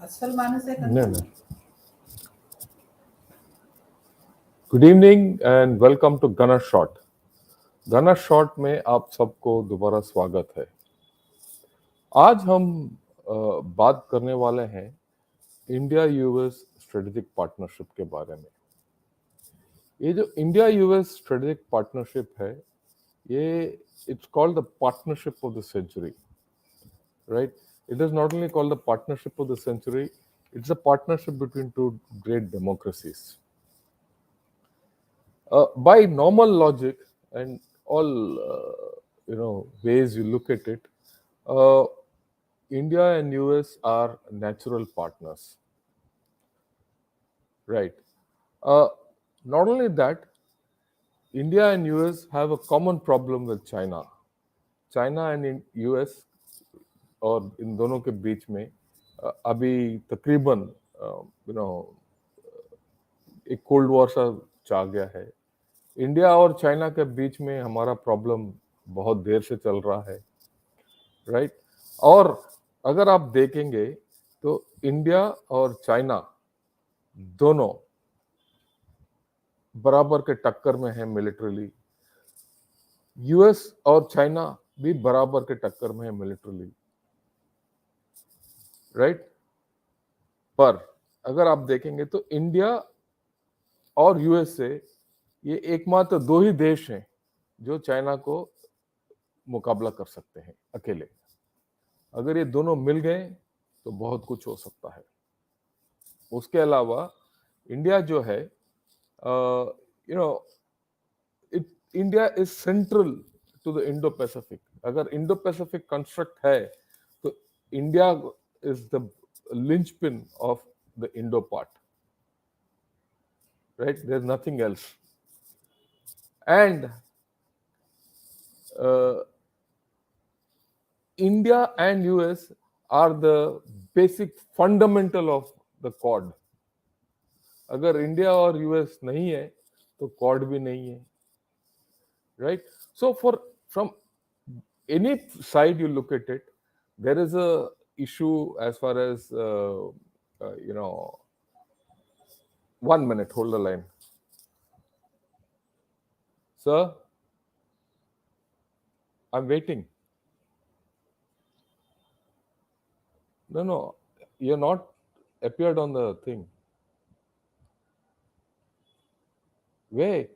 असल माने से No, no. Good evening and welcome to Gunner Shot. Gunner Shot में आप सबको दोबारा स्वागत है। आज हम बात करने वाले हैं इंडिया यूएस स्ट्रेटेजिक पार्टनरशिप के बारे में। ये जो इंडिया यूएस स्ट्रेटेजिक पार्टनरशिप है, ये it's called the partnership of the century, right? It is not only called the partnership of the century, it's a partnership between two great democracies. By normal logic and all ways you look at it, uh, India and US are natural partners, right? Uh, Not only that, India and US have a common problem with China. China and US और इन दोनों के बीच में अभी तकरीबन एक cold war सा चाह गया है। इंडिया और चाइना के बीच में हमारा प्रॉब्लम बहुत देर से चल रहा है, राइट? और अगर आप देखेंगे तो इंडिया और चाइना दोनों बराबर के टक्कर में है मिलिट्रीली। यूएस और चाइना भी बराबर के टक्कर में है मिलिट्रीली, राइट? पर अगर आप देखेंगे तो इंडिया और यूएस से ये एकमात्र दो ही देश हैं जो चाइना को मुकाबला कर सकते हैं अकेले। अगर ये दोनों मिल गए तो बहुत कुछ हो सकता है। उसके अलावा इंडिया जो है, India is central to the Indo Pacific. अगर इंडो पैसिफिक कंस्ट्रक्ट है तो India is the linchpin of the Indo part, right? There's nothing else. And India and US are the basic fundamental of the Quad. अगर India और US नहीं है तो quad भी नहीं है, right? So from any side you look at it, there is a issue as far as 1 minute, hold the line. Sir, I'm waiting. No, you're not appeared on the thing. Where?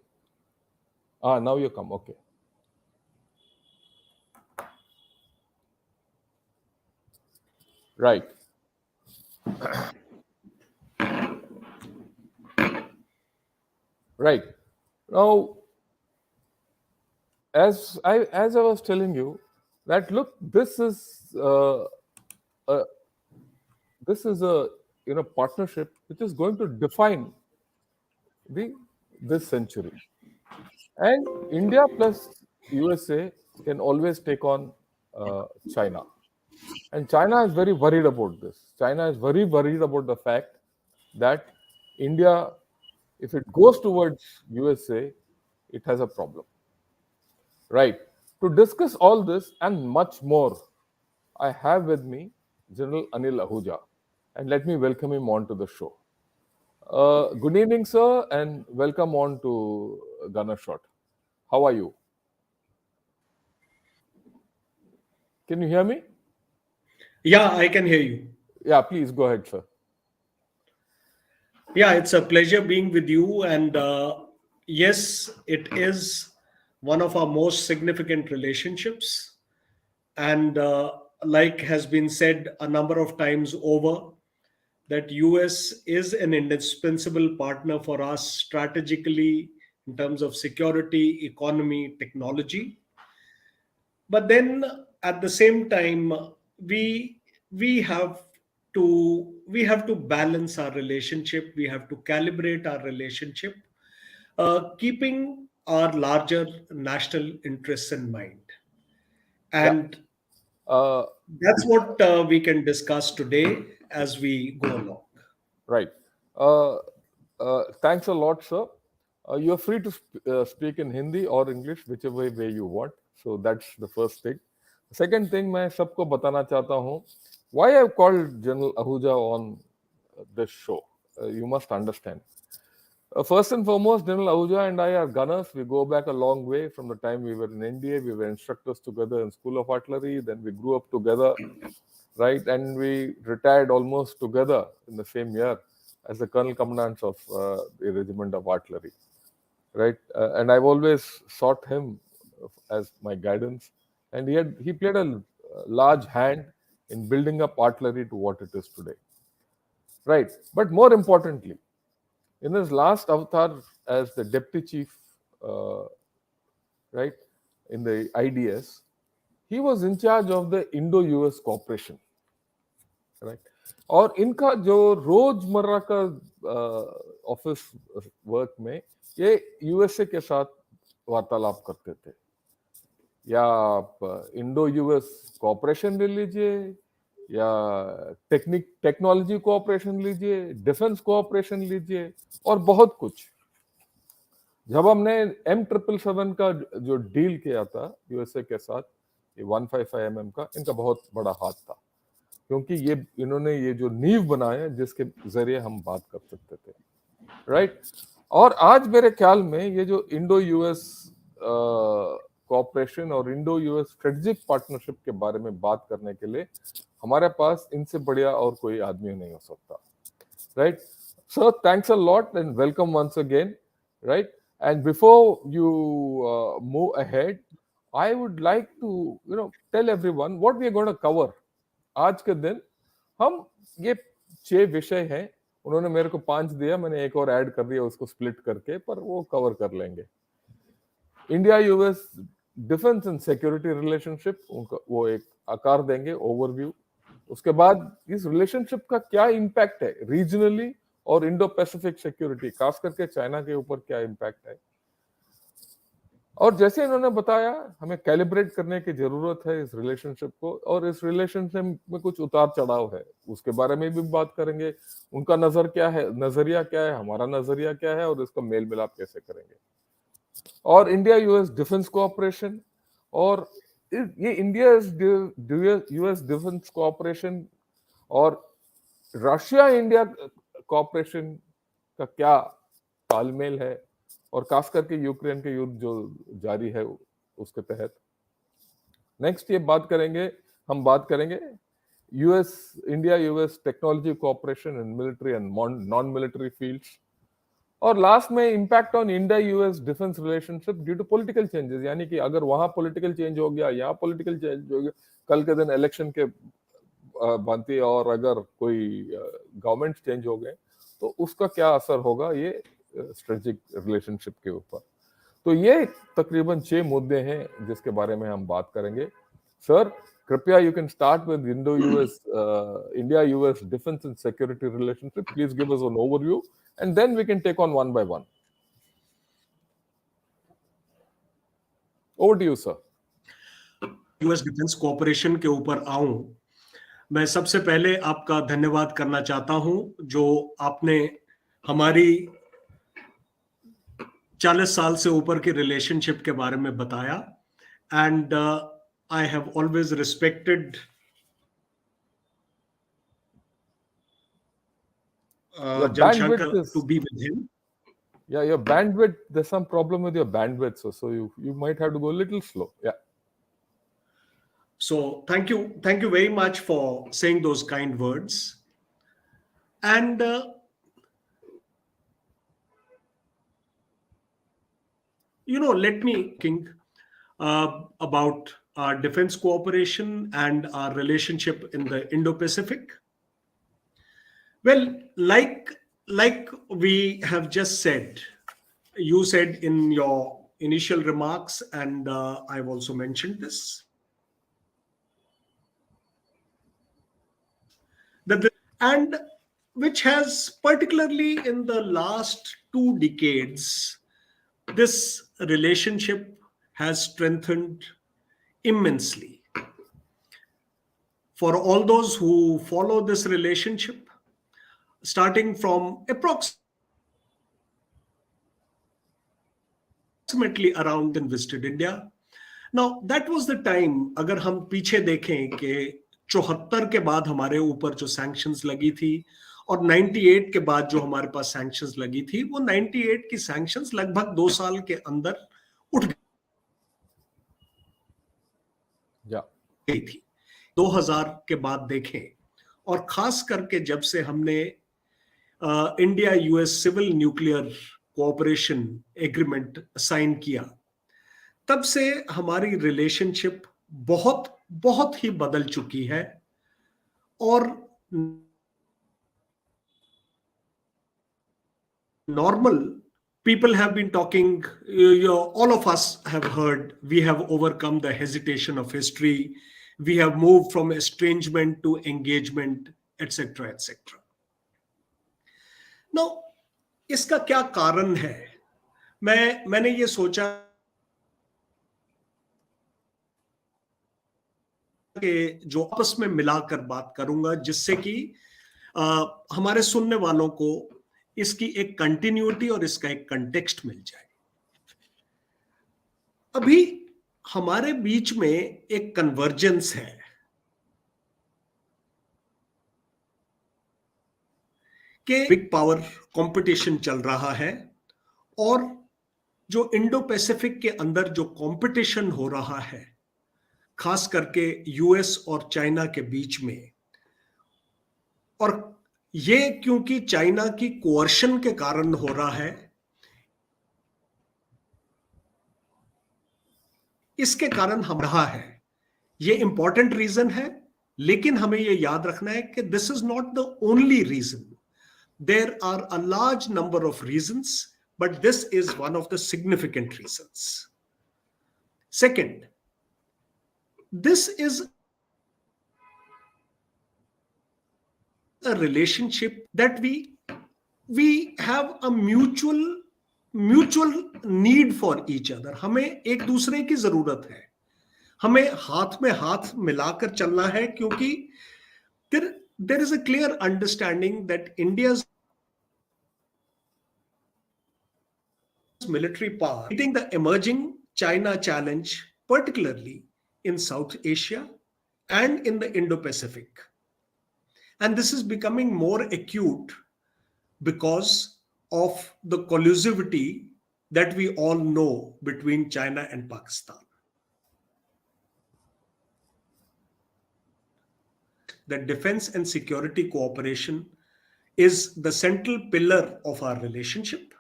Now you come. Okay. Right. Right. Now, as I was telling you, that look, this is a partnership which is going to define this century, and India plus USA can always take on China, and China is very worried about this. China is very worried about the fact that India, if it goes towards USA, it has a problem. Right. To discuss all this and much more, I have with me General Anil Ahuja, and let me welcome him on to the show. Good evening, sir, and welcome on to Gunner Shot. How are you? Can you hear me? Yeah, I can hear you. Yeah, please go ahead, sir. Yeah, it's a pleasure being with you. And yes, it is one of our most significant relationships. And like has been said a number of times over, that US is an indispensable partner for us strategically in terms of security, economy, technology. But then at the same time, we we have we have to balance our relationship. We have to calibrate our relationship, keeping our larger national interests in mind. Yeah. And Uh, that's what we can discuss today as we go along. Right. Thanks a lot, sir. You're free to speak in Hindi or English, whichever way you want. So that's the first thing. Second thing, मैं सबको बताना चाहता हूँ Why I've called General Ahuja on this show? You must understand. First and foremost, General Ahuja and I are gunners. We go back a long way from the time we were in India. We were instructors together in School of Artillery. Then we grew up together, right? And we retired almost together in the same year as the Colonel Commandants of the Regiment of Artillery, right? And I've always sought him as my guidance, and he played a large hand in building up artillery to what it is today, right? But more importantly, in his last avatar as the deputy chief, uh, right, in the IDS, he was in charge of the Indo-US cooperation, right? और इनका जो रोजमर्रा का office work में ये USA के साथ वार्तालाप करते थे, या आप इंडो यूएस कोऑपरेशन ले लीजिए, या टेक्नोलॉजी कोऑपरेशन लीजिए, डिफेंस कोऑपरेशन लीजिए, और बहुत कुछ. जब हमने M777 का जो डील किया था यूएसए के साथ, ये 155 का, इनका बहुत बड़ा हाथ था, क्योंकि ये इन्होंने ये जो नींव बनाया जिसके जरिए हम बात कर सकते थे, राइट. और आज मेरे ख्याल में ये जो इंडो यूएस कोऑपरेशन और इंडो यूएस स्ट्रेटेजिक पार्टनरशिप के बारे में बात करने के लिए हमारे पास इनसे बढ़िया और कोई आदमी नहीं हो सकता, right? So thanks a lot and welcome once again, right? And before you move ahead, I would like to tell everyone what we are going to cover. आज के दिन हम ये 6 विषय हैं, उन्होंने मेरे को 5 दिया, मैंने एक और ऐड कर दिया उसको स्प्लिट करके, पर वो कवर कर लेंगे. India US defence and security relationship, उनका वो एक आकार देंगे, ओवरव्यू. उसके बाद इस रिलेशनशिप का क्या इम्पैक्ट है रीजनली और इंडो पैसिफिक सिक्योरिटी, खास करके चाइना के ऊपर क्या इम्पैक्ट है. और जैसे इन्होंने बताया, हमें कैलिब्रेट करने की जरूरत है इस रिलेशनशिप को, और इस रिलेशनशिप में कुछ उतार चढ़ाव है, उसके बारे में भी बात करेंगे. उनका नजरिया क्या है, हमारा नजरिया क्या है, और इसका मेल मिलाप कैसे करेंगे. और इंडिया यूएस डिफेंस कोऑपरेशन, और ये इंडिया यूएस डिफेंस कोऑपरेशन और रशिया इंडिया कोऑपरेशन का क्या तालमेल है, और खास करके यूक्रेन के युद्ध जो जारी है उसके तहत. नेक्स्ट ये हम बात करेंगे India US technology cooperation in military and non military fields. और लास्ट में impact on India US defence relationship due to political changes, यानी कि अगर वहां पॉलिटिकल चेंज हो गया, यहाँ पॉलिटिकल चेंज हो गया, कल के दिन इलेक्शन के बनती, और अगर कोई गवर्नमेंट चेंज हो गए तो उसका क्या असर होगा ये स्ट्रेटेजिक रिलेशनशिप के ऊपर. तो ये तकरीबन 6 मुद्दे हैं जिसके बारे में हम बात करेंगे. सर, कृपया you can start with India US defence and security relationship. Please give us an overview and then we can take on one by one. Over to you, sir. US defence cooperation के ऊपर आऊं, मैं सबसे पहले आपका धन्यवाद करना चाहता हूं जो आपने हमारी 40 साल से ऊपर की रिलेशनशिप के बारे में बताया. And I have always respected Gen Shankar to be with him. Yeah, your bandwidth, there's some problem with your bandwidth, so you might have to go a little slow. Yeah. So thank you very much for saying those kind words. And let me think about our defense cooperation and our relationship in the Indo-Pacific. Well, like we have just said, you said in your initial remarks, and I've also mentioned this, and which has particularly in the last 2 decades, this relationship has strengthened immensely. For all those who follow this relationship, starting from approximately around and visited India. Now, that was the time, अगर हम पीछे देखें कि 74 के बाद हमारे ऊपर जो सैंक्शंस लगी थी और 98 के बाद जो हमारे पास सैंक्शंस लगी थी, वो 98 की सैंक्शंस लगभग 2 साल के अंदर उठ या गई थी। 2000 के बाद देखें, और खास करके जब से हमने India US civil nuclear cooperation agreement sign किया, तब से हमारी रिलेशनशिप बहुत बहुत ही बदल चुकी है। और normal people have been talking, all of us have heard, we have overcome the hesitation of history, we have moved from estrangement to engagement, etc etc. Now, इसका क्या कारण है? मैंने ये सोचा कि जो आपस में मिलाकर बात करूंगा, जिससे कि हमारे सुनने वालों को इसकी एक कंटिन्यूटी और इसका एक कंटेक्स्ट मिल जाए। अभी हमारे बीच में एक कन्वर्जेंस है कि बिग पावर कंपटीशन चल रहा है, और जो इंडो पैसिफिक के अंदर जो कंपटीशन हो रहा है, खास करके यूएस और चाइना के बीच में, और ये क्योंकि चाइना की कोअर्शन के कारण हो रहा है, इसके कारण हम रहा है, ये इंपॉर्टेंट रीजन है। लेकिन हमें ये याद रखना है कि this is not the only reason, there are a large number of reasons, but this is one of the significant reasons. Second, this is a relationship that we have a mutual need for each other. हमें एक दूसरे की जरूरत है, हमें हाथ में हाथ मिलाकर चलना है, क्योंकि there is a clear understanding that India's military power meeting the emerging China challenge, particularly in South Asia and in the Indo-Pacific. And this is becoming more acute because of the collusivity that we all know between China and Pakistan. That defense and security cooperation is the central pillar of our relationship.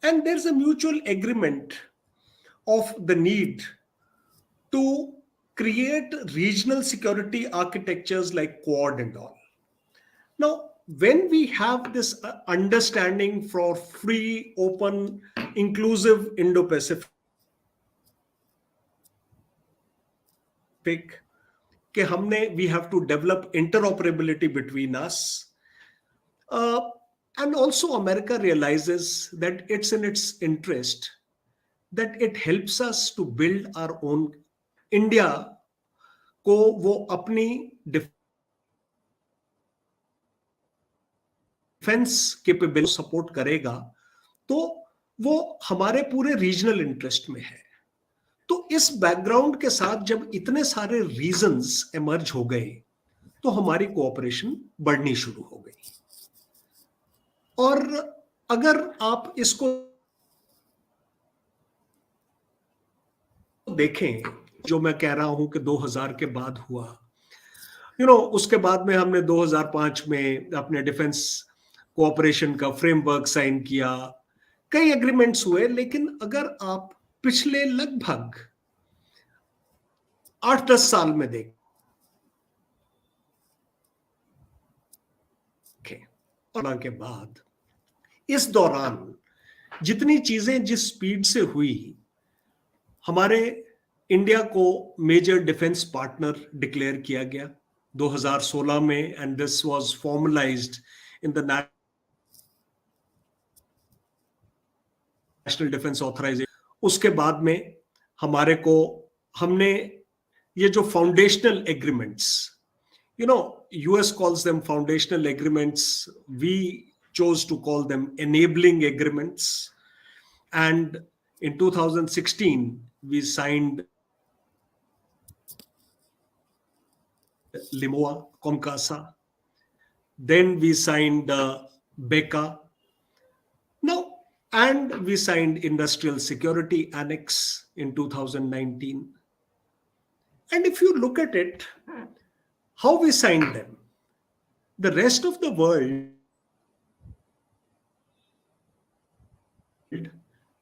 And there's a mutual agreement of the need to create regional security architectures like Quad and all. Now, when we have this understanding for free, open, inclusive Indo-Pacific, कि we have to develop interoperability between us, and also America realizes that it's in its interest that it helps us to build our own India को वो अपनी defence capability support करेगा, तो वो हमारे पूरे regional interest में है। तो इस बैकग्राउंड के साथ जब इतने सारे रीजंस एमर्ज हो गए, तो हमारी कोऑपरेशन बढ़नी शुरू हो गई। और अगर आप इसको देखें, जो मैं कह रहा हूं कि 2000 के बाद हुआ, उसके बाद में हमने 2005 में अपने डिफेंस कोऑपरेशन का फ्रेमवर्क साइन किया, कई एग्रीमेंट्स हुए, लेकिन अगर आप पिछले लगभग 8-10 साल में देखें, के बाद इस दौरान जितनी चीजें जिस स्पीड से हुई, हमारे इंडिया को मेजर डिफेंस पार्टनर डिक्लेयर किया गया 2016 में, and this was formalised in the national defence authorisation. उसके बाद में हमने ये जो foundational agreements, US calls them foundational agreements, we chose to call them enabling agreements, and in 2016 we signed Limoa, Comcasa. Then we signed Becca. Now, and we signed Industrial Security Annex in 2019. And if you look at it, how we signed them, the rest of the world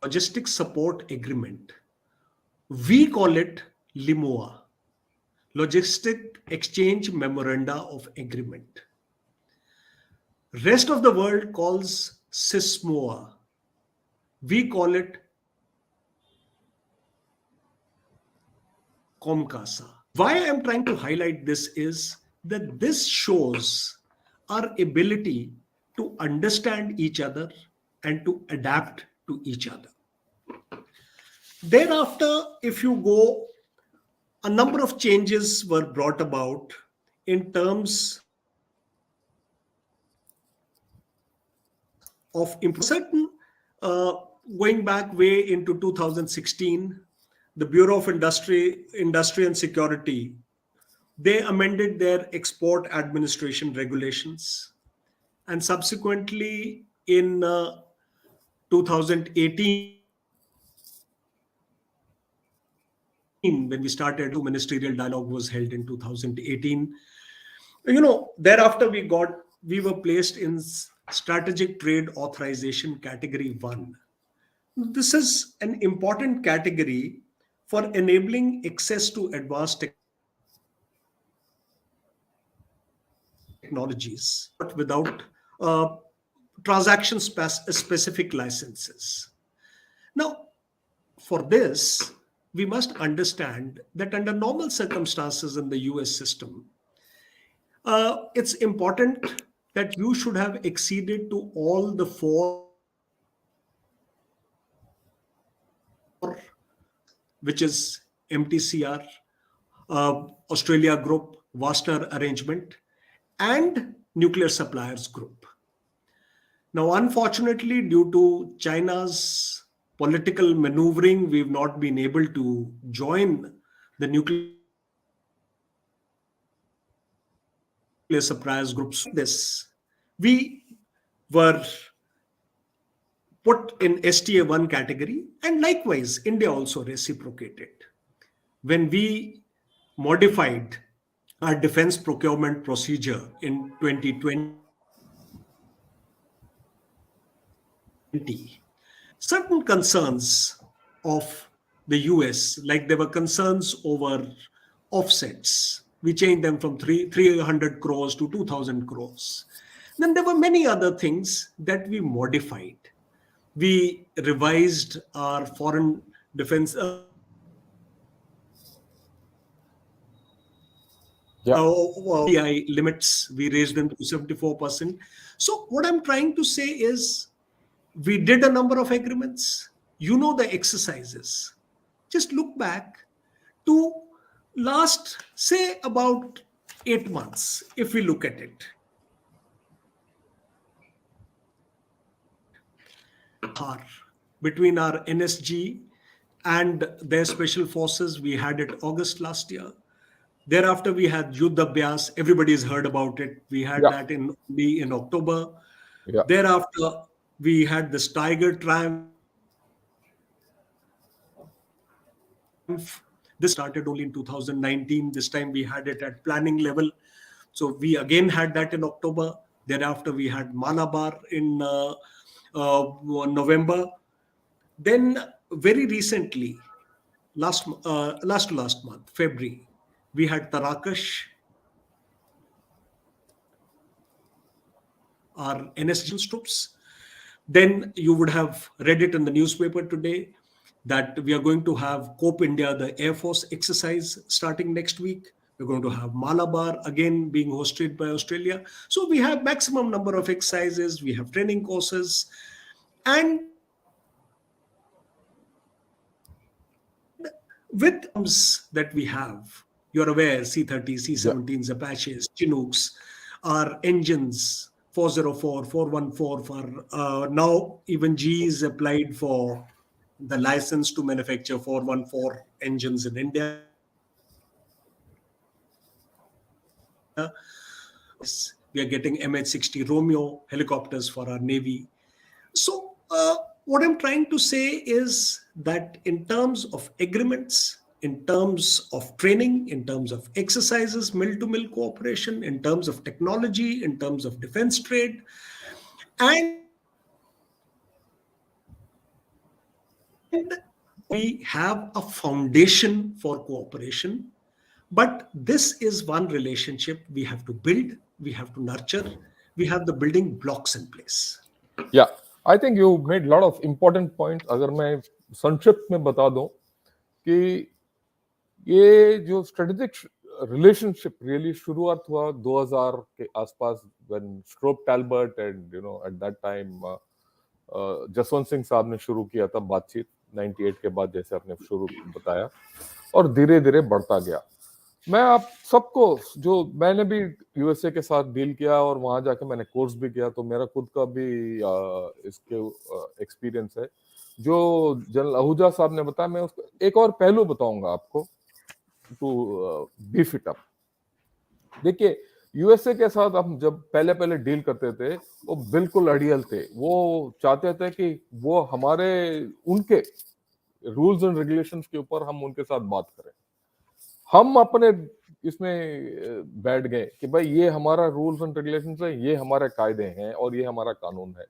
logistics support agreement. We call it LIMOA, Logistic Exchange Memoranda of Agreement. Rest of the world calls SISMOA. We call it COMCASA. Why I'm trying to highlight this is that this shows our ability to understand each other and to adapt to each other. Thereafter, if you go, a number of changes were brought about in terms of certain, going back way into 2016, the Bureau of Industry and Security, they amended their export administration regulations. And subsequently in 2018, when we started, ministerial dialogue was held in 2018. Thereafter we were placed in strategic trade authorization category 1. This is an important category for enabling access to advanced technologies, but without transaction specific licenses. Now, for this, we must understand that under normal circumstances in the US system, it's important that you should have acceded to all the 4, which is MTCR, Australia Group, Vaster Arrangement, and Nuclear Suppliers Group. Now, unfortunately, due to China's political maneuvering, we've not been able to join the Nuclear Suppliers Groups. This, we were put in STA1 category, and likewise, India also reciprocated. When we modified our defense procurement procedure in 2020, certain concerns of the US, like there were concerns over offsets. We changed them from 300 crores to 2,000 crores. Then there were many other things that we modified. We revised our foreign defense PI limits. We raised them to 74%. So what I'm trying to say is, we did a number of agreements. You know the exercises. Just look back to last, say, about 8 months, if we look at it. Between our NSG and their special forces, we had it August last year. Thereafter, we had Yuddha Abhyas. Everybody's heard about it. We had that in October. Thereafter, we had this Tiger Triumph. This started only in 2019. This time we had it at planning level. So we again had that in October. Thereafter, we had Malabar in November. Then very recently, last month, February, we had Tarakash, our NSG troops. Then you would have read it in the newspaper today that we are going to have COPE India, the Air Force exercise, starting next week. We're going to have Malabar again being hosted by Australia. So we have maximum number of exercises. We have training courses. And with arms that we have, you're aware, C-30, C-17s, Apaches, Chinooks, our engines, 404, 414, for now even GE is applied for the license to manufacture 414 engines in India. We are getting MH-60 Romeo helicopters for our Navy. So, what I'm trying to say is that in terms of agreements, in terms of training, in terms of exercises, mill to mill cooperation, in terms of technology, in terms of defense trade, and we have a foundation for cooperation. But this is one relationship we have to build, we have to nurture, we have the building blocks in place. Yeah, I think you made a lot of important points. अगर मैं संक्षिप्त में बता दूं कि ये जो strategic relationship really शुरुआत हुआ 2000 के आसपास when Strobe Talbott and at that time Jaswant Singh sahab ने शुरू किया था बातचीत 98 के बाद, जैसे आपने शुरू बताया, और धीरे धीरे बढ़ता गया। मैं आप सबको, जो मैंने भी यूएसए के साथ डील किया और वहां जाके मैंने कोर्स भी किया, तो मेरा खुद का भी इसके एक्सपीरियंस है जो जनरल आहूजा साहब ने बताया। मैं उसको एक और पहलू बताऊंगा आपको टू बीफ इट अप। देखिए, यूएसए के साथ हम जब पहले पहले डील करते थे, वो बिल्कुल अड़ियल थे। वो चाहते थे कि वो हमारे उनके रूल्स एंड रेगुलेशंस के ऊपर हम उनके साथ बात करें। हम अपने इसमें बैठ गए कि भाई ये हमारा रूल्स एंड रेगुलेशंस है, ये हमारे कायदे हैं और ये हमारा कानून है,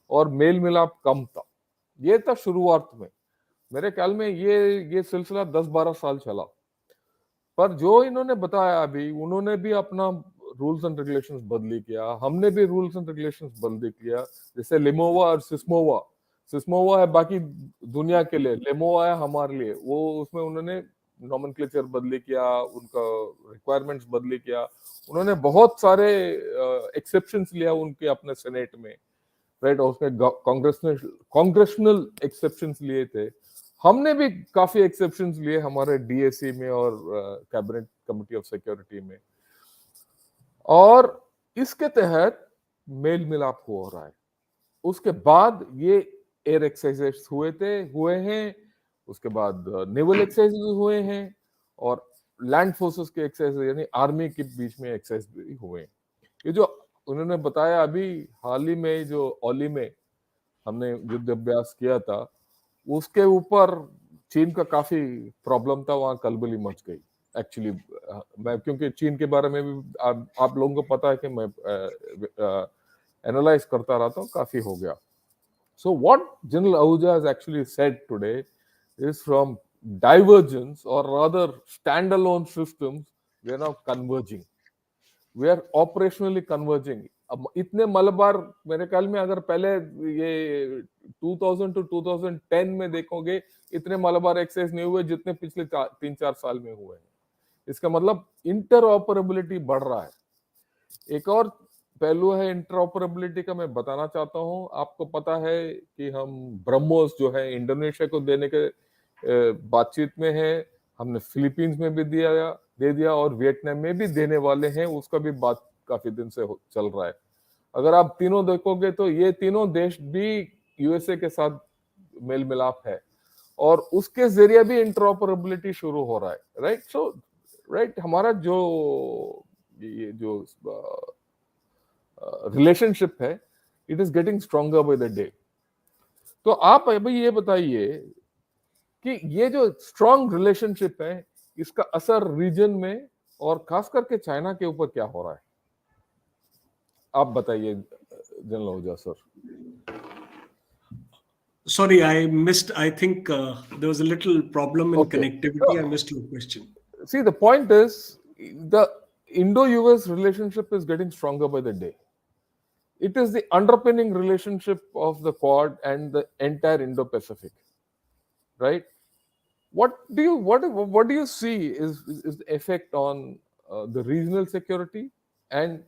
और मेल मिलाप कम था। ये था शुरुआत में। मेरे ख्याल में ये सिलसिला 10-12 साल चला। पर जो इन्होंने बताया अभी, उन्होंने भी अपना रूल्स एंड रेगुलेशंस बदली किया, हमने भी रूल्स एंड रेगुलेशंस बदली किया। जैसे लिमोवा और सिस्मोवा, सिस्मोवा है बाकी दुनिया के लिए, लिमोवा है हमारे लिए। वो उसमें उन्होंने नॉमेनक्लेचर बदली किया, उनका रिक्वायरमेंट्स बदली किया। उन्होंने बहुत सारे एक्सेप्शंस लिया उनके अपने सेनेट में, राइट। और उसमें कांग्रेशनल एक्सेप्शंस लिए थे। हमने भी काफी एक्सेप्शंस लिए हमारे डीएसी में और कैबिनेट कमिटी ऑफ सिक्योरिटी में, और इसके तहत मेल मिलाप हो रहा है। उसके बाद ये एयर एक्सरसाइज हुए हैं, उसके बाद नेवल एक्सरसाइज हुए हैं, और लैंड फोर्सेस के एक्सरसाइज यानी आर्मी के बीच में एक्सरसाइज भी हुए हैं। ये जो उन्होंने बताया अभी हाल ही में, जो ओली में हमने युद्ध अभ्यास किया था, उसके ऊपर चीन का काफी प्रॉब्लम था, वहां कलबली मच गई एक्चुअली। मैं, क्योंकि चीन के बारे में भी आप लोगों को पता है कि मैं एनालाइज करता रहता हूँ, काफी हो गया। So what General Ahuja has actually said today is from divergence, or rather standalone systems, we are now converging. We are operationally converging. अब इतने मलबार, मेरे ख्याल में अगर पहले ये 2000 to 2010 में देखोगे, इतने मलबार एक्सेस नहीं हुए जितने पिछले 3-4 साल में हुए हैं। इसका मतलब इंटर ऑपरेबिलिटी बढ़ रहा है। एक और पहलू है इंटरऑपरेबिलिटी का, मैं बताना चाहता हूं। आपको पता है कि हम ब्रह्मोस जो है इंडोनेशिया को देने के बातचीत में है, हमने फिलीपींस में भी दे दिया और वियतनाम में भी देने वाले हैं। उसका भी बात काफी दिन से चल रहा है। अगर आप तीनों देखोगे तो ये तीनों देश भी यूएसए के साथ मेल मिलाप है, और उसके जरिए भी इंटरऑपरेबिलिटी शुरू हो रहा है, राइट। सो राइट, हमारा ये जो रिलेशनशिप है, it is getting stronger by the day. तो आप अभी ये बताइए कि ये जो स्ट्रॉन्ग रिलेशनशिप है, इसका असर रीजन में और खास करके चाइना के ऊपर क्या हो रहा है, आप बताइए general Ahuja sir. Sorry, I missed. I think there was a little problem in Okay. connectivity. I missed your question. See, the point is, the Indo-US relationship is getting stronger by the day. It is the underpinning relationship of the Quad and the entire Indo-Pacific, right? What do you see is the effect on the regional security, and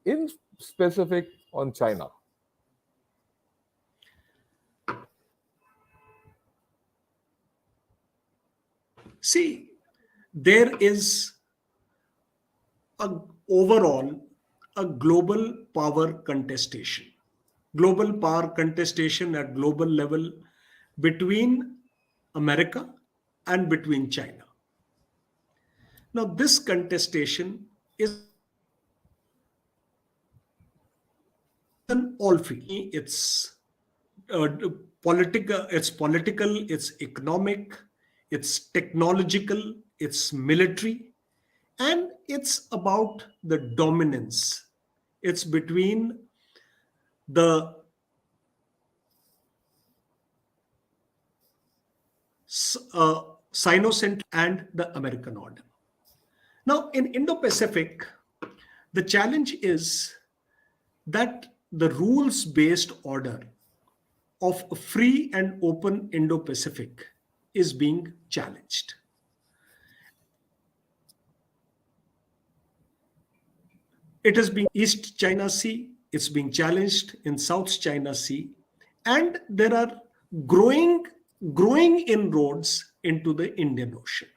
in specific on China? See, there is overall a global power contestation at global level between America and between China. Now, this contestation is an all free. Uh, it's political, it's economic, it's technological, it's military, and it's about the dominance. It's between the Sino-centric and the American order. Now, in Indo-Pacific, the challenge is that the rules-based order of a free and open Indo-Pacific is being challenged. It is being East China Sea, it's being challenged in South China Sea, and there are growing growing inroads into the Indian Ocean.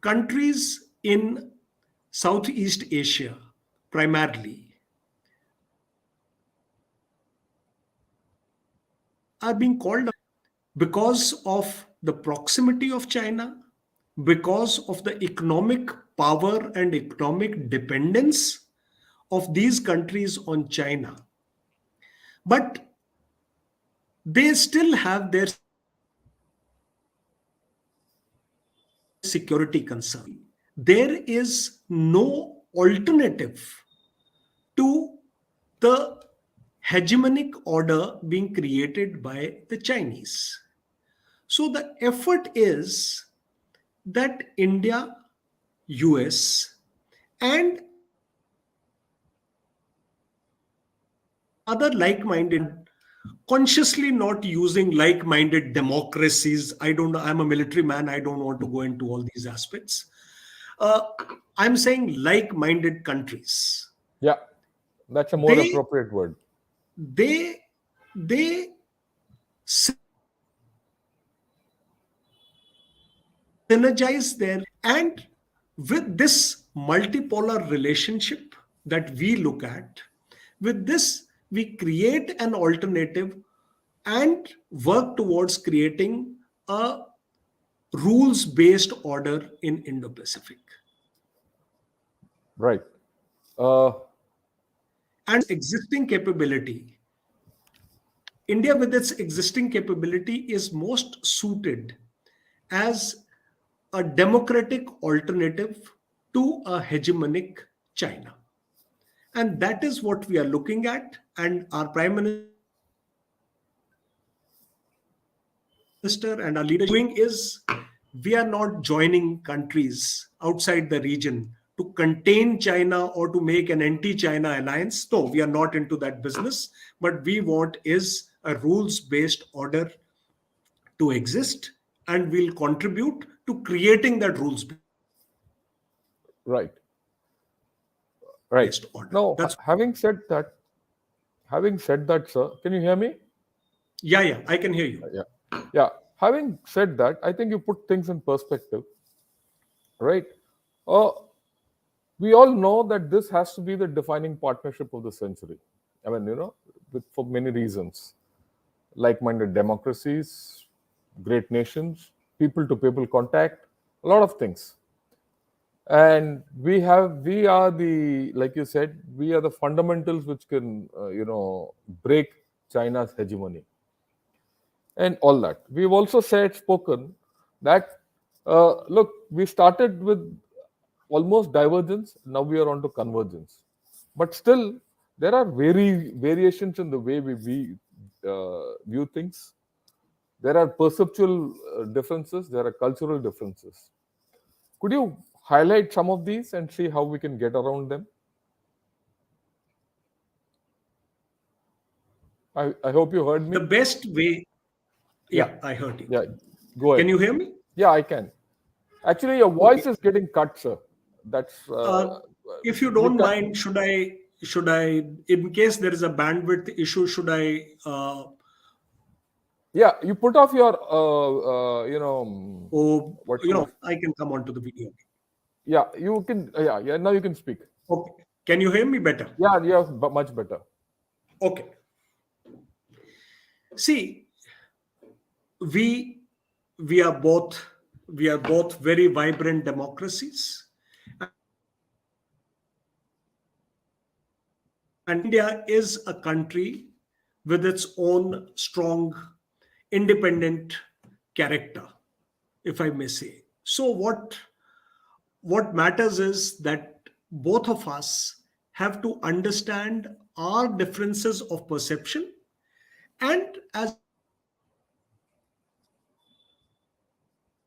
Countries in Southeast Asia primarily are being called because of the proximity of China, because of the economic power and economic dependence of these countries on China. But they still have their security concern. There is no alternative to the hegemonic order being created by the Chinese. So the effort is that India, US, and other like-minded, consciously not using like-minded democracies. I don't know, I'm a military man, I don't want to go into all these aspects. uh, I'm saying like-minded countries. Yeah, that's a more they appropriate word. they they synergize their, and with this multipolar relationship that we look at, with this we create an alternative and work towards creating a rules based order in Indo-Pacific. Right. Uh, And existing capability, India with its existing capability is most suited as a democratic alternative to a hegemonic China. And that is what we are looking at. And our Prime Minister and our leadership doing is, we are not joining countries outside the region to contain China or to make an anti-China alliance. No, we are not into that business. But we want is a rules-based order to exist, and we'll contribute to creating that rules-based right. Right. order. Now, That's having said that, sir, can you hear me? yeah, I can hear you. Yeah. Having said that, I think you put things in perspective, right? Uh, we all know that this has to be the defining partnership of the century. I mean, for many reasons, like-minded democracies, great nations, people-to-people contact, a lot of things. And we are the, like you said, we are the fundamentals which can, break China's hegemony and all that. We've also spoken that, look, we started with almost divergence, now we are on to convergence. But still, there are variations in the way we view things. There are perceptual differences, there are cultural differences. Could you highlight some of these and see how we can get around them? I hope you heard me. The best way, Yeah. I heard you. Yeah, go ahead. Can you hear me? Yeah, I can. Actually, your voice is getting cut, sir. That's If you we don't can- mind, should I, in case there is a bandwidth issue, should I yeah, you put off your what should I can come on to the video. yeah, you can. Yeah. Now you can speak. Okay. Can you hear me better? Yeah, much better. Okay. See, we we are both very vibrant democracies. And India is a country with its own strong, independent character, if I may say. So, what matters is that both of us have to understand our differences of perception, and as well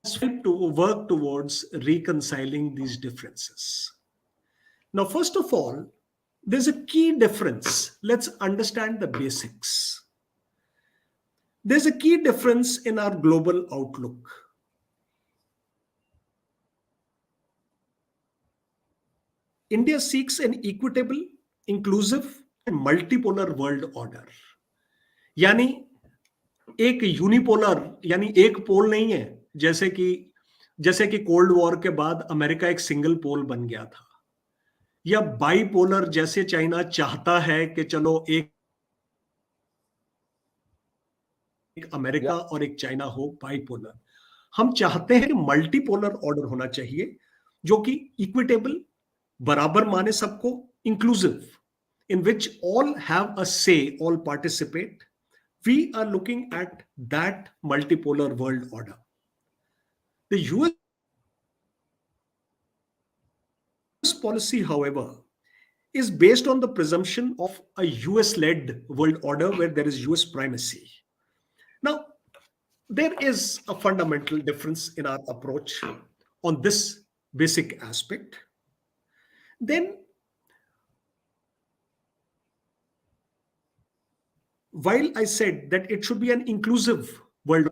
strive to work towards reconciling these differences. Now, first of all, there's a key difference. Let's understand the basics. There's a key difference in our global outlook. India seeks an equitable, inclusive, and multipolar world order. यानी एक unipolar, यानी एक पोल नहीं है, जैसे कि cold war के बाद अमेरिका एक सिंगल पोल बन गया था, या बाईपोलर जैसे चाइना चाहता है कि चलो एक Yeah. अमेरिका और एक चाइना हो बाईपोलर. हम चाहते हैं कि मल्टीपोलर ऑर्डर होना चाहिए जो कि इक्विटेबल, बराबर माने सबको, inclusive, in which all have a say, all participate. We are looking at that multipolar world order. The US policy, however, is based on the presumption of a US led world order where there is US primacy. Now, there is a fundamental difference in our approach on this basic aspect. Then, while I said that it should be an inclusive world,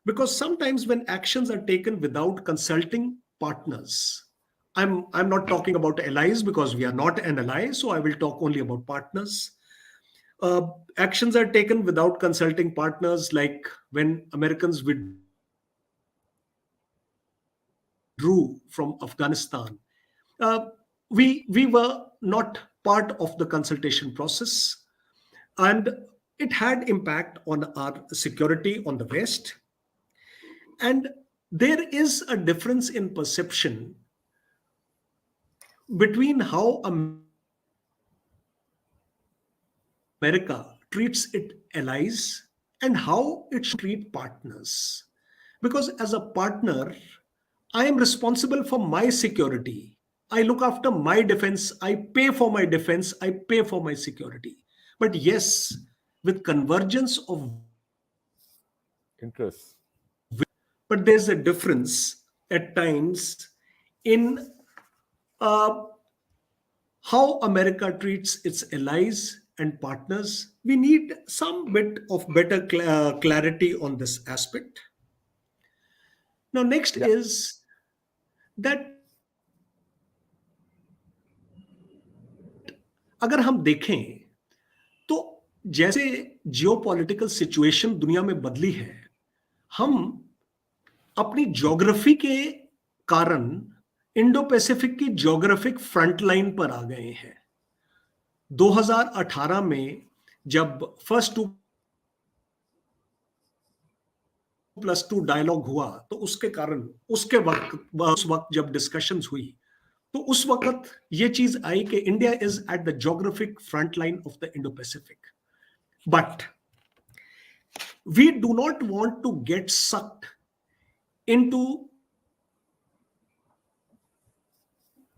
because sometimes when actions are taken without consulting partners, I'm not talking about allies because we are not an ally, so I will talk only about partners. Actions are taken without consulting partners, like when Americans withdrew from Afghanistan. Uh, we were not part of the consultation process, and it had impact on our security on the West. And there is a difference in perception between how America treats its allies and how it should treat partners. Because as a partner, I am responsible for my security. I look after my defense. I pay for my defense. I pay for my security. But yes, with convergence of, Interest. but there's a difference at times in uh, how America treats its allies and partners. We need some bit of better clarity on this aspect. Now, next Yeah. is that अगर हम देखें तो जैसे geopolitical situation दुनिया में बदली है, हम अपनी ज्योग्राफी के कारण इंडो पैसिफिक की ज्योग्राफिक फ्रंट लाइन पर आ गए हैं. 2018 में जब फर्स्ट 2+2 डायलॉग हुआ, तो उसके कारण उस वक्त जब डिस्कशंस हुई, तो उस वक्त ये चीज आई कि India is at the geographic front line of the Indo Pacific. But we do not want to get sucked into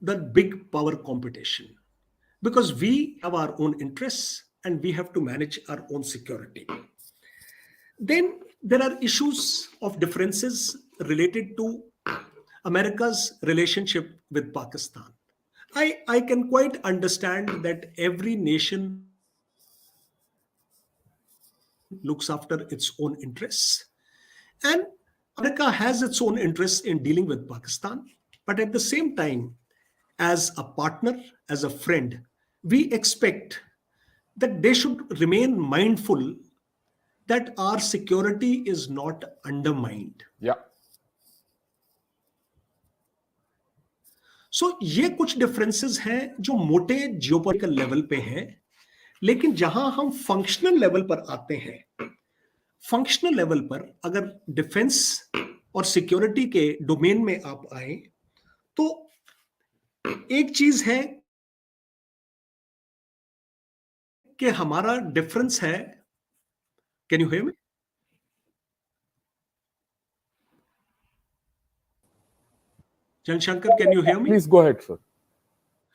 the big power competition, because we have our own interests and we have to manage our own security. Then there are issues of differences related to America's relationship with Pakistan. I can quite understand that every nation looks after its own interests, and America has its own interests in dealing with Pakistan. But at the same time, as a partner, as a friend, we expect that they should remain mindful that our security is not undermined. Yeah. सो ये कुछ differences हैं जो मोटे geopolitical level पे हैं, लेकिन जहां हम फंक्शनल लेवल पर आते हैं, फंक्शनल लेवल पर अगर डिफेंस और सिक्योरिटी के डोमेन में आप आए, तो एक चीज है कि हमारा डिफरेंस है. Can you hear me? Shankar, can you hear me? Please go ahead, sir.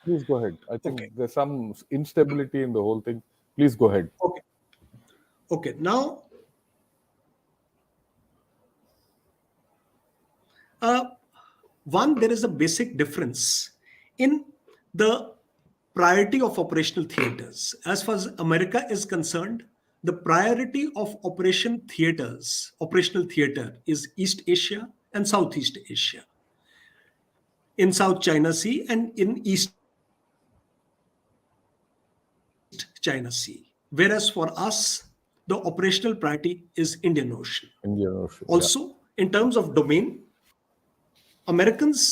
Please go ahead. I think Okay. there's some instability in the whole thing. Please go ahead. Okay. Okay. Now, uh, one, there is a basic difference in the priority of operational theaters. As far as America is concerned, the priority of operational theater is East Asia and Southeast Asia, in South China Sea and in East China Sea. Whereas for us, the operational priority is Indian Ocean. Indian Ocean. Yeah. Also, in terms of domain, Americans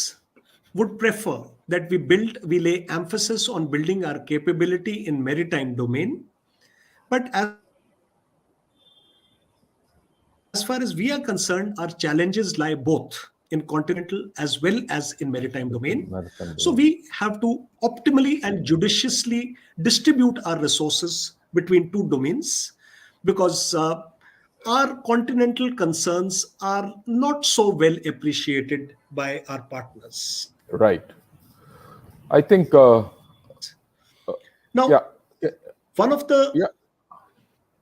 would prefer that we lay emphasis on building our capability in maritime domain. But as far as we are concerned, our challenges lie both in continental as well as in maritime domain. So we have to optimally and judiciously distribute our resources between two domains because our continental concerns are not so well appreciated by our partners. Right. I think. Now, Yeah. Yeah. one of the Yeah.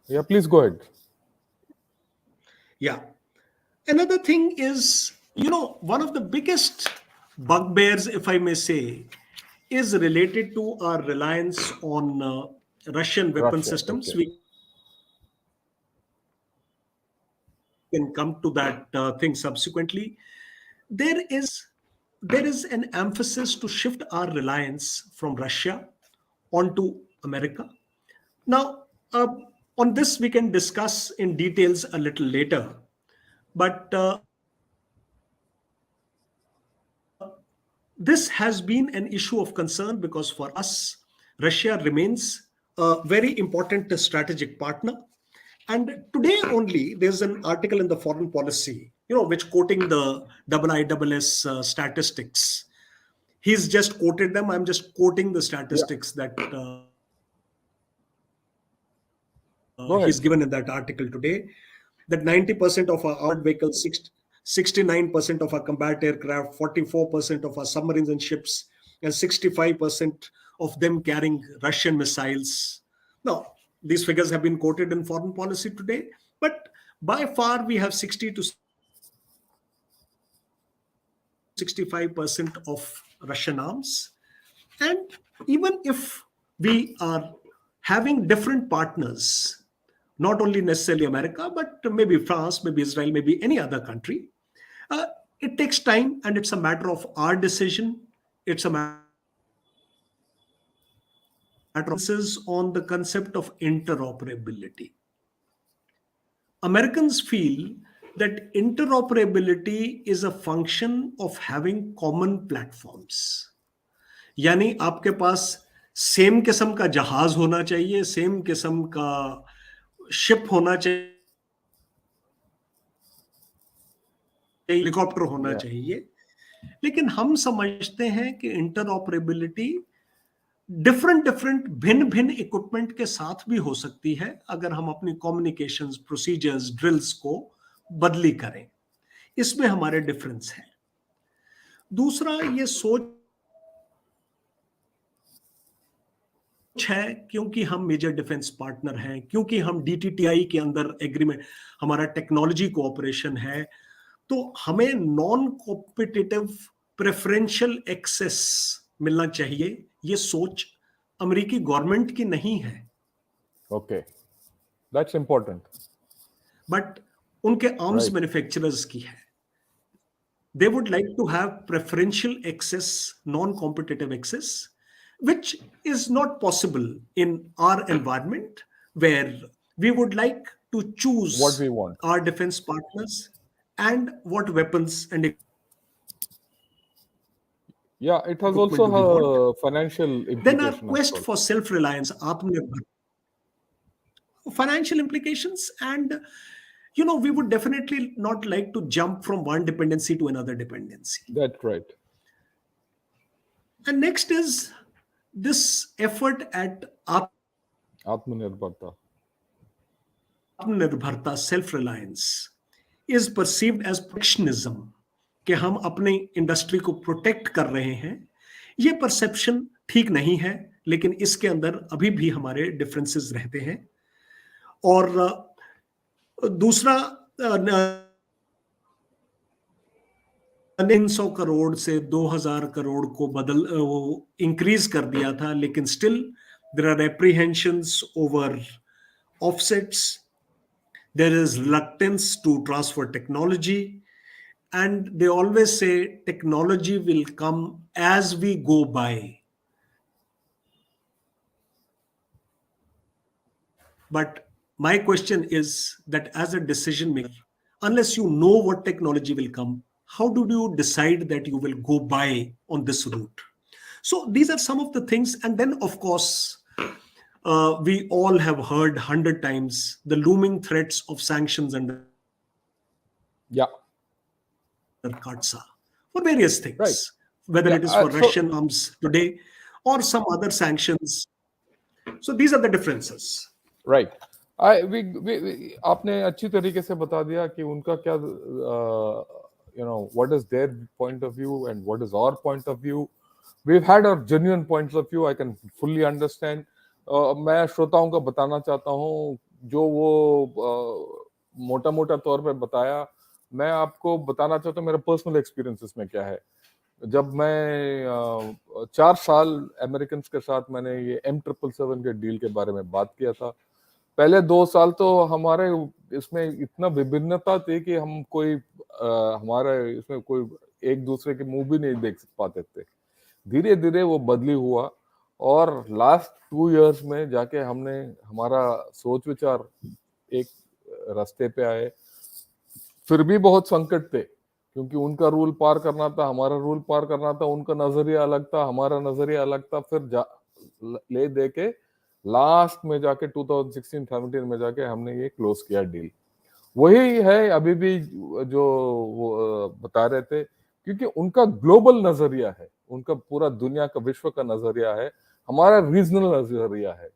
Yeah. Please go ahead. yeah, another thing is, one of the biggest bugbears, if I may say, is related to our reliance on Russian weapon Russia. systems. Okay. We can come to that thing subsequently. There is an emphasis to shift our reliance from Russia onto America. Now, on this we can discuss in details a little later. But this has been an issue of concern because for us, Russia remains a very important strategic partner. And today only, there's an article in the Foreign Policy, which quoting the IISS statistics. He's just quoted them. I'm just quoting the Yeah. statistics that he's given in that article today. Go ahead. That 90% of our armored vehicles, 69% of our combat aircraft, 44% of our submarines and ships, and 65% of them carrying Russian missiles. Now, these figures have been quoted in Foreign Policy today, but by far we have 60 to 65% of Russian arms. And even if we are having different partners, not only necessarily America, but maybe France, maybe Israel, maybe any other country, it takes time, and it's a matter of our decision. It's a matter of emphasis on the concept of interoperability. Americans feel that interoperability is a function of having common platforms. यानी आपके पास same किस्म का जहाज होना चाहिए, same किस्म का ship होना चाहिए, हेलीकॉप्टर होना Yeah. चाहिए. लेकिन हम समझते हैं कि इंटरऑपरेबिलिटी डिफरेंट भिन्न भिन्न इक्विपमेंट के साथ भी हो सकती है अगर हम अपनी कम्युनिकेशंस, प्रोसीजर्स, ड्रिल्स को बदली करें. इसमें हमारे डिफरेंस है. दूसरा, ये सोच है क्योंकि हम मेजर डिफेंस पार्टनर हैं, क्योंकि हम डीटीटीआई के अंदर एग्रीमेंट, हमारा टेक्नोलॉजी कोऑपरेशन है, तो हमें नॉन कॉम्पिटिटिव प्रेफरेंशियल एक्सेस मिलना चाहिए. ये सोच अमेरिकी गवर्नमेंट की नहीं है. Okay. That's important. बट उनके आर्म्स Right. मैन्युफैक्चरर्स की है. They would like to have preferential access, non-competitive access, which is not possible in our environment, where we would like to choose What we want. our defense partners and what weapons and Yeah. It has equipment also do we want. a financial Then our implication as quest well. for self-reliance, Atmanirbhar, financial implications, and we would definitely not like to jump from one dependency to another dependency. That's right. And next is this effort at Atmanirbhar आत्मनिर्भरता. आत्मनिर्भरता, self reliance is perceived as protectionism, कि हम अपने industry को protect कर रहे हैं. ये परसेप्शन ठीक नहीं है, लेकिन इसके अंदर अभी भी हमारे डिफरेंसेस रहते हैं. और दूसरा, 300 करोड़ से 2000 करोड़ को वो इंक्रीज कर दिया था, लेकिन still there are apprehensions over offsets. There is reluctance to transfer technology, and they always say technology will come as we go by. But my question is that as a decision maker, unless you know what technology will come, how do you decide that you will go by on this route? So these are some of the things. And then, of course, we all have heard 100 times the looming threats of sanctions under Yeah. CASA for various Right. things, whether Yeah. it is for So Russian arms today or some other sanctions. So these are the differences. Right. आपने अच्छी तरीके से बता दिया कि उनका क्या, what is their point of view and what is our point of view. We have had our genuine points of view. I can fully understand. मैं श्रोताओं को बताना चाहता हूँ जो वो मोटा मोटा तौर पे बताया, मैं आपको बताना चाहता हूँ मेरा पर्सनल एक्सपीरियंस इसमें क्या है. जब मैं 4 साल अमेरिकन के साथ मैंने ये M777 के डील के बारे में बात किया था. पहले 2 साल तो हमारे इसमें इतना विभिन्नता थी कि हम कोई हमारे इसमें कोई एक दूसरे के मुंह भी नहीं देख पाते थे. धीरे धीरे वो बदली हुआ और लास्ट 2 इयर्स में जाके हमने हमारा सोच विचार एक रास्ते पे आए. फिर भी बहुत संकट थे क्योंकि उनका रूल पार करना था, हमारा रूल पार करना था. उनका नजरिया अलग था, हमारा नजरिया अलग था. फिर ले दे के लास्ट में जाके 2016-17 में जाके हमने ये क्लोज किया डील. वही है अभी भी जो वो बता रहे थे, क्योंकि उनका ग्लोबल नजरिया है, उनका पूरा दुनिया का विश्व का नजरिया है, हमारा रीजनल नजरिया है.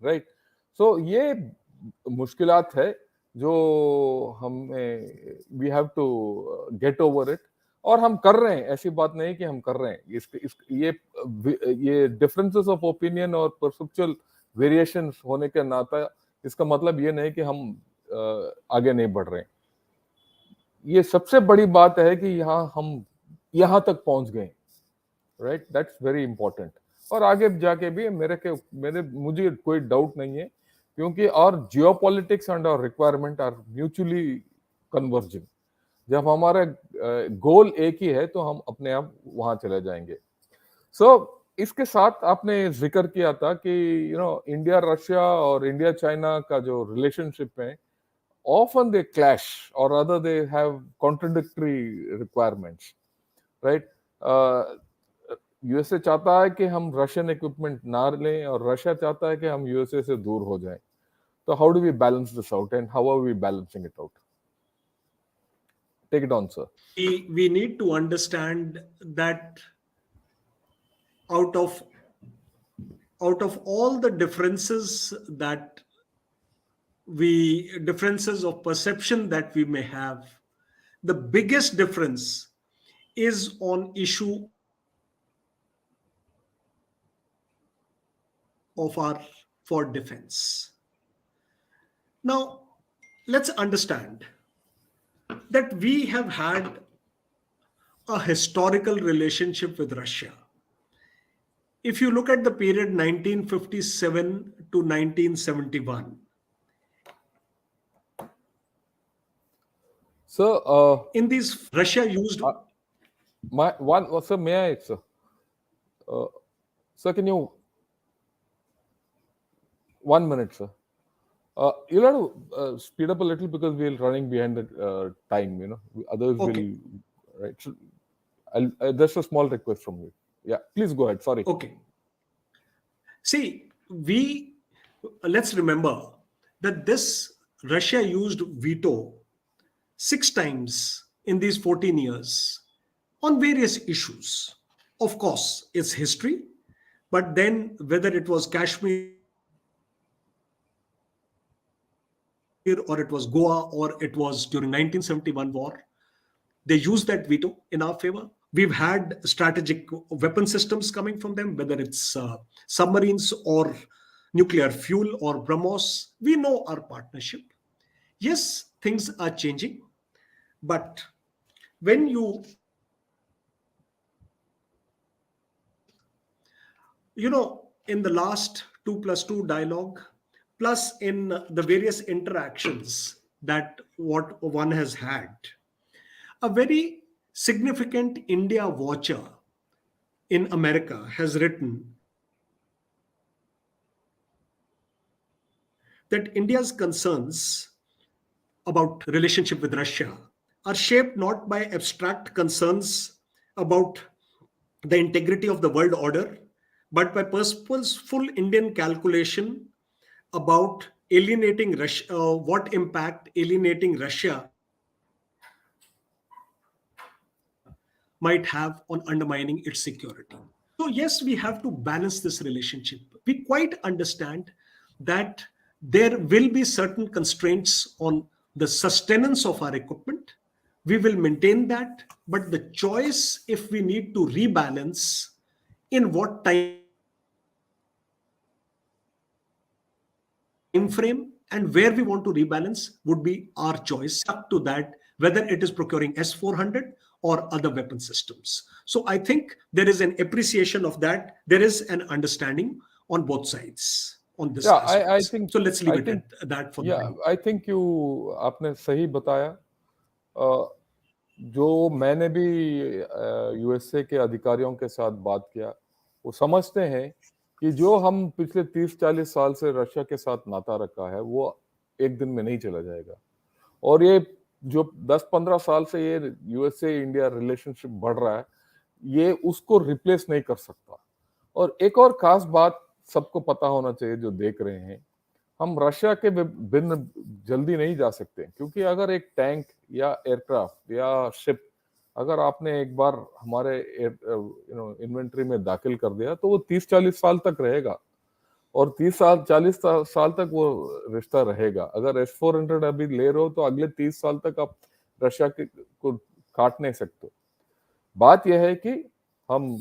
राइट. सो ये मुश्किलात है जो हमें we have to get over it. और हम कर रहे हैं, ऐसी बात नहीं कि हम कर रहे हैं. ये डिफरेंसेस ऑफ ओपिनियन और परसेप्चुअल वेरिएशंस होने के नाता इसका मतलब ये नहीं कि हम आगे नहीं बढ़ रहे हैं. ये सबसे बड़ी बात है कि हम यहाँ तक पहुंच गए. राइट. That's very important. और आगे जाके भी मुझे कोई डाउट नहीं है, क्योंकि और जियोपॉलिटिक्स एंड और रिक्वायरमेंट आर म्यूचुअली कन्वर्जिंग. जब हमारा गोल एक ही है तो हम अपने आप वहां चले जाएंगे. इसके साथ आपने जिक्र किया था कि इंडिया रशिया और इंडिया चाइना का जो रिलेशनशिप है, often they clash or rather they have contradictory requirements. Right. USA चाहता है कि हम रशियन इक्विपमेंट ना लें और रशिया चाहता है कि हम यूएसए से दूर हो जाएं. तो how do we balance this out and how are we balancing it out? Take it on, sir. We need to understand that out of all the differences of perception that we may have, the biggest difference is on issue of our for defense. Now let's understand that we have had a historical relationship with Russia. If you look at the period 1957 to 1971, so in these Russia used sir, may I, sir? Sir, can you 1 minute, sir? You'll have to speed up a little because we're running behind the time. Others Okay. will. Right. So that's a small request from you. Yeah, please go ahead. Sorry. Okay. See, let's remember that this Russia used veto 6 times in these 14 years on various issues. Of course, it's history, but then whether it was Kashmir or it was Goa, or it was during 1971 war. They used that veto in our favor. We've had strategic weapon systems coming from them, whether it's submarines or nuclear fuel or BrahMos. We know our partnership. Yes, things are changing, but when in the last 2+2 dialogue, plus in the various interactions that what one has had, a very significant India watcher in America has written that India's concerns about relationship with Russia are shaped not by abstract concerns about the integrity of the world order, but by purposeful Indian calculation about alienating Russia, what impact alienating Russia might have on undermining its security. So, yes, we have to balance this relationship. We quite understand that there will be certain constraints on the sustenance of our equipment. We will maintain that, but the choice, if we need to rebalance, in what time frame and where we want to rebalance would be our choice. Up to that, whether it is procuring S-400 or other weapon systems. So I think there is an appreciation of that. There is an understanding on both sides on this Yeah, I aspect. think So let's I leave it think at that for yeah, now. I think you आपने सही बताया। जो मैंने भी USA के अधिकारियों के साथ बात किया, वो समझते हैं कि जो हम पिछले 30-40 साल से रशिया के साथ नाता रखा है, वो एक दिन में नहीं चला जाएगा। और ये जो 10-15 साल से ये यूएसए इंडिया रिलेशनशिप बढ़ रहा है, ये उसको रिप्लेस नहीं कर सकता। और एक और खास बात सबको पता होना चाहिए जो देख रहे हैं, हम रशिया के बिन जल्दी नहीं जा सकते, क्योंकि अगर एक टैंक या एयरक्राफ्ट या शिप अगर आपने एक बार हमारे इन्वेंट्री में दाखिल कर दिया, तो वो 30-40 साल तक रहेगा और 30-40 साल तक वो रिश्ता रहेगा। अगर S-400 अभी ले रहे हो तो अगले 30 साल तक आप रशिया को काट नहीं सकते। बात यह है कि हम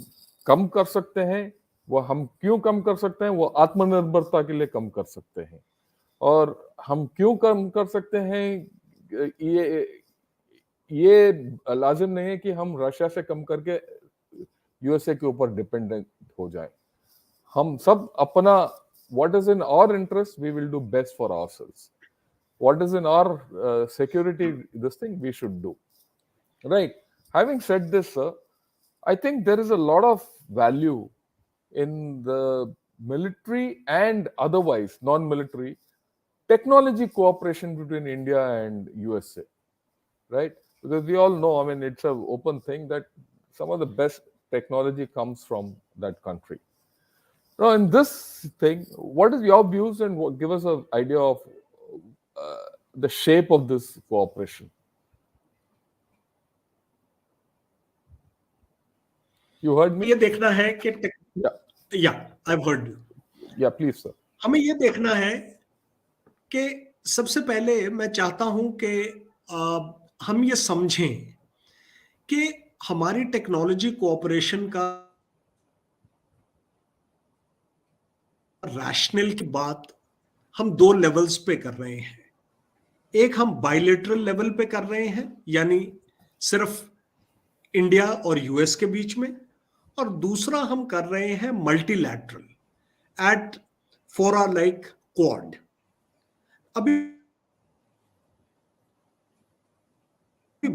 कम कर सकते हैं। वो हम क्यों कम कर सकते हैं? वो आत्मनिर्भरता के लिए कम कर सकते हैं। और हम क्यों कम कर सकते हैं? ये लाजिम नहीं है कि हम रशिया से कम करके यूएसए के ऊपर डिपेंडेंट हो जाएं। हम सब अपना what is in our interest, we will do best for ourselves. What is in our security, this thing we should do. Right. Having said this, sir, I think there is a lot of value in the military and otherwise non-military technology cooperation between India and USA, right? Because we all know, I mean, it's an open thing that some of the best technology comes from that country. Now, in this thing, what is your views and give us an idea of the shape of this cooperation? You heard me? ये देखना है कि Yeah. I've heard you. Yeah, please, sir. हमें ये देखना है कि सबसे पहले मैं चाहता हूं कि हम ये समझें कि हमारी टेक्नोलॉजी कोऑपरेशन का रैशनल की बात हम दो लेवल्स पे कर रहे हैं। एक हम बायलेटरल लेवल पे कर रहे हैं, यानी सिर्फ इंडिया और यूएस के बीच में, और दूसरा हम कर रहे हैं मल्टीलैटरल एट फोरा लाइक क्वाड। अभी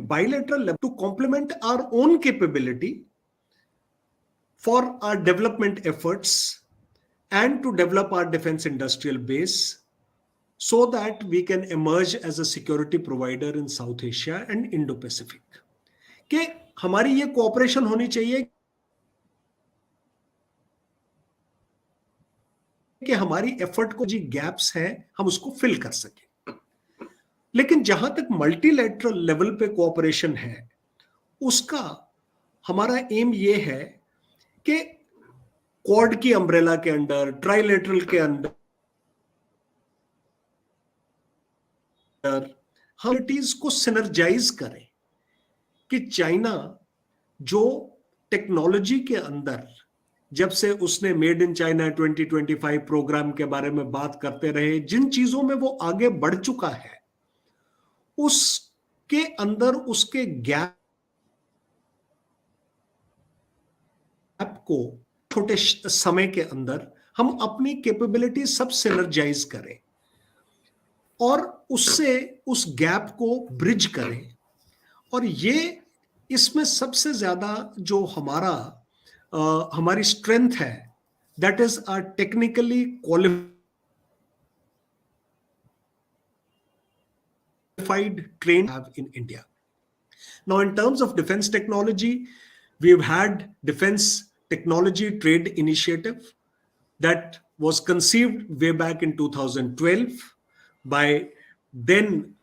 bilateral level to complement our own capability for our development efforts and to develop our defense industrial base so that we can emerge as a security provider in South Asia and Indo-Pacific. कि हमारी ये cooperation होनी चाहिए कि हमारी effort को जी gaps हैं हम उसको फिल कर सकें। लेकिन जहां तक मल्टीलैटरल लेवल पे कोऑपरेशन है, उसका हमारा एम ये है कि क्वाड की अम्ब्रेला के अंडर, ट्राइलेटरल के अंडर हम को सिनर्जाइज करें कि चाइना जो टेक्नोलॉजी के अंदर जब से उसने मेड इन चाइना 2025 प्रोग्राम के बारे में बात करते रहे, जिन चीजों में वो आगे बढ़ चुका है, उसके अंदर उसके गैप को छोटे समय के अंदर हम अपनी कैपेबिलिटी सब सिनर्जाइज करें और उससे उस गैप को ब्रिज करें। और ये इसमें सबसे ज्यादा जो हमारी स्ट्रेंथ है, that is our technically qualified train have in India. Now, in terms of defense technology, we've had Defense Technology Trade Initiative that was conceived way back in 2012 by then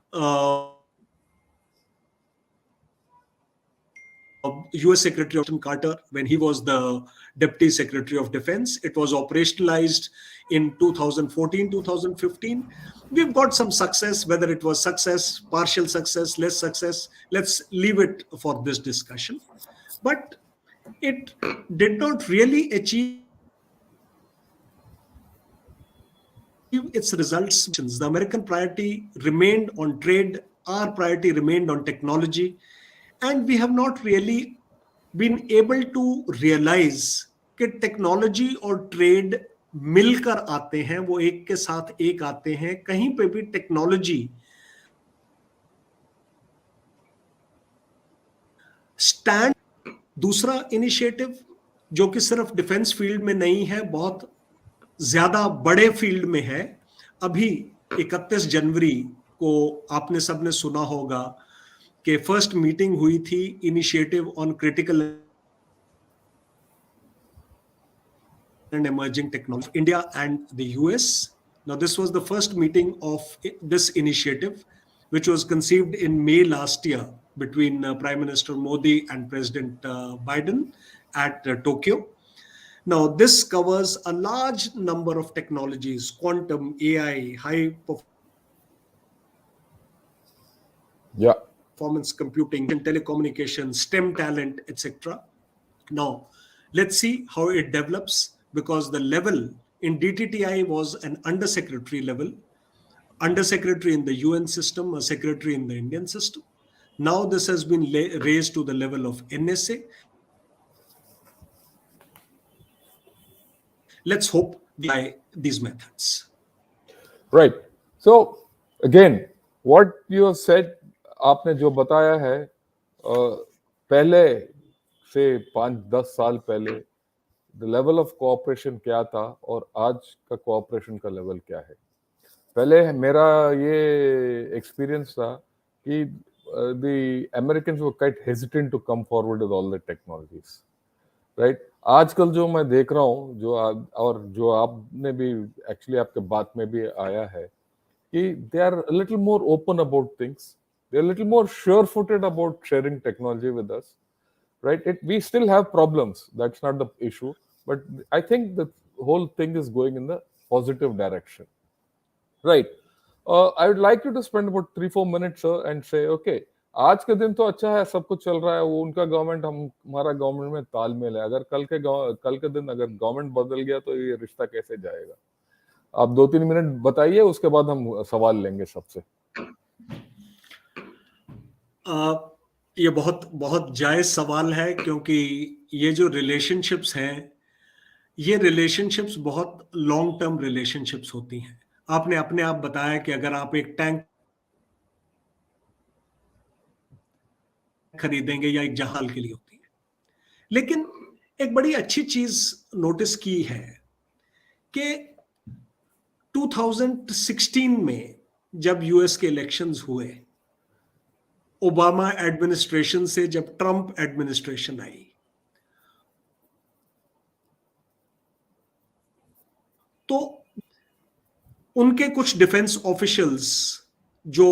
US Secretary Shankar when he was the Deputy Secretary of Defense. It was operationalized in 2014, 2015. We've got some success, whether it was success, partial success, less success. Let's leave it for this discussion. But it did not really achieve its results. The American priority remained on trade, our priority remained on technology, and we have not really been able to realize कि technology और trade मिलकर आते हैं, वो एक के साथ एक आते हैं। कहीं पे भी टेक्नोलॉजी स्टैंड। दूसरा इनिशिएटिव जो कि सिर्फ डिफेंस फील्ड में नहीं है, बहुत ज्यादा बड़े फील्ड में है। अभी 31 जनवरी को आपने सबने सुना होगा कि फर्स्ट मीटिंग हुई थी initiative on critical and emerging technology, India and the US. Now, this was the first meeting of this initiative, which was conceived in May last year between Prime Minister Modi and President Biden at Tokyo. Now, this covers a large number of technologies: quantum, AI, high performance computing, telecommunications, STEM talent, etc. Now, let's see how it develops, because the level in DTTI was an undersecretary level, undersecretary in the UN system, a secretary in the Indian system. Now this has been raised to the level of NSA. Let's hope by these methods. Right. So again, what you have said, आपने जो बताया है, पहले से 5-10 साल पहले the level of cooperation क्या था और आज का कोऑपरेशन का लेवल क्या है। पहले मेरा ये एक्सपीरियंस था कि the Americans were quite hesitant to come forward with all the technologies, right. आजकल जो मैं देख रहा हूँ, और जो आपने भी एक्चुअली आपके बात में भी आया है कि they are a little more open about things, they are little more sure footed about sharing technology with us, right? We still have problems, that's not the issue, but I think the whole thing is going in the positive direction, right? I would like you to spend about 3-4 minutes, sir, and say, okay, आज के दिन तो अच्छा है, सब कुछ चल रहा है, वो उनका गवर्नमेंट हमारा गवर्नमेंट में तालमेल है। अगर कल के दिन अगर गवर्नमेंट बदल गया तो ये रिश्ता कैसे जाएगा? आप 2-3 मिनट बताइए, उसके बाद हम सवाल लेंगे सबसे। ये बहुत बहुत जायज सवाल है, क्योंकि ये जो रिलेशनशिप्स हैं, ये रिलेशनशिप्स बहुत लॉन्ग टर्म रिलेशनशिप्स होती हैं। आपने अपने आप बताया कि अगर आप एक टैंक खरीदेंगे या एक जहाज के लिए होती है, लेकिन एक बड़ी अच्छी चीज नोटिस की है कि 2016 में जब यूएस के इलेक्शंस हुए, ओबामा एडमिनिस्ट्रेशन से जब ट्रंप एडमिनिस्ट्रेशन आई, तो उनके कुछ डिफेंस ऑफिशियल्स जो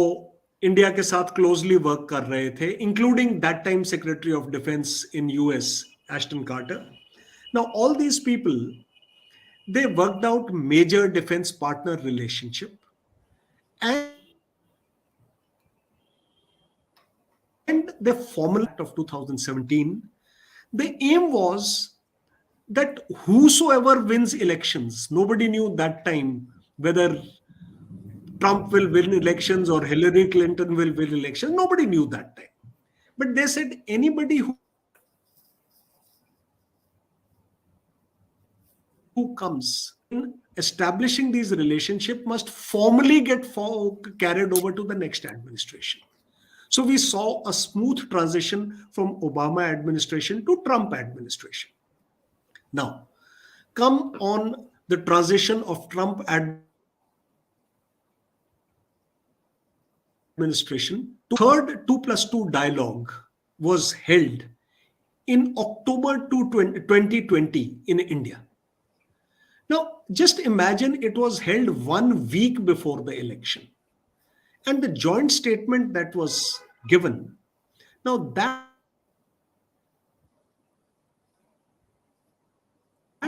इंडिया के साथ क्लोजली वर्क कर रहे थे, including that time secretary of defence in US Ashton Carter, now all these people, they worked out major defense partner relationship, and the formula of 2017, the aim was that whosoever wins elections, nobody knew that time whether Trump will win elections or Hillary Clinton will win elections. Nobody knew that time. But they said anybody who comes in establishing these relationships must formally get carried over to the next administration. So we saw a smooth transition from Obama administration to Trump administration. Now, come on the transition of Trump administration, third 2+2 dialogue was held in October 2020 in India. Now, just imagine it was held 1 week before the election. And the joint statement that was given, now that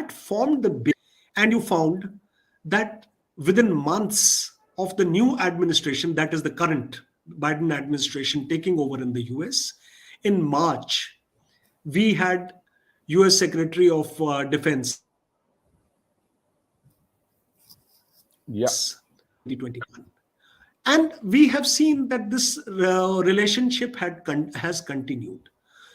formed the base, and you found that within months of the new administration, that is the current Biden administration taking over in the US, in March, we had US Secretary of Defense. Yeah. 2021. And we have seen that this relationship has continued.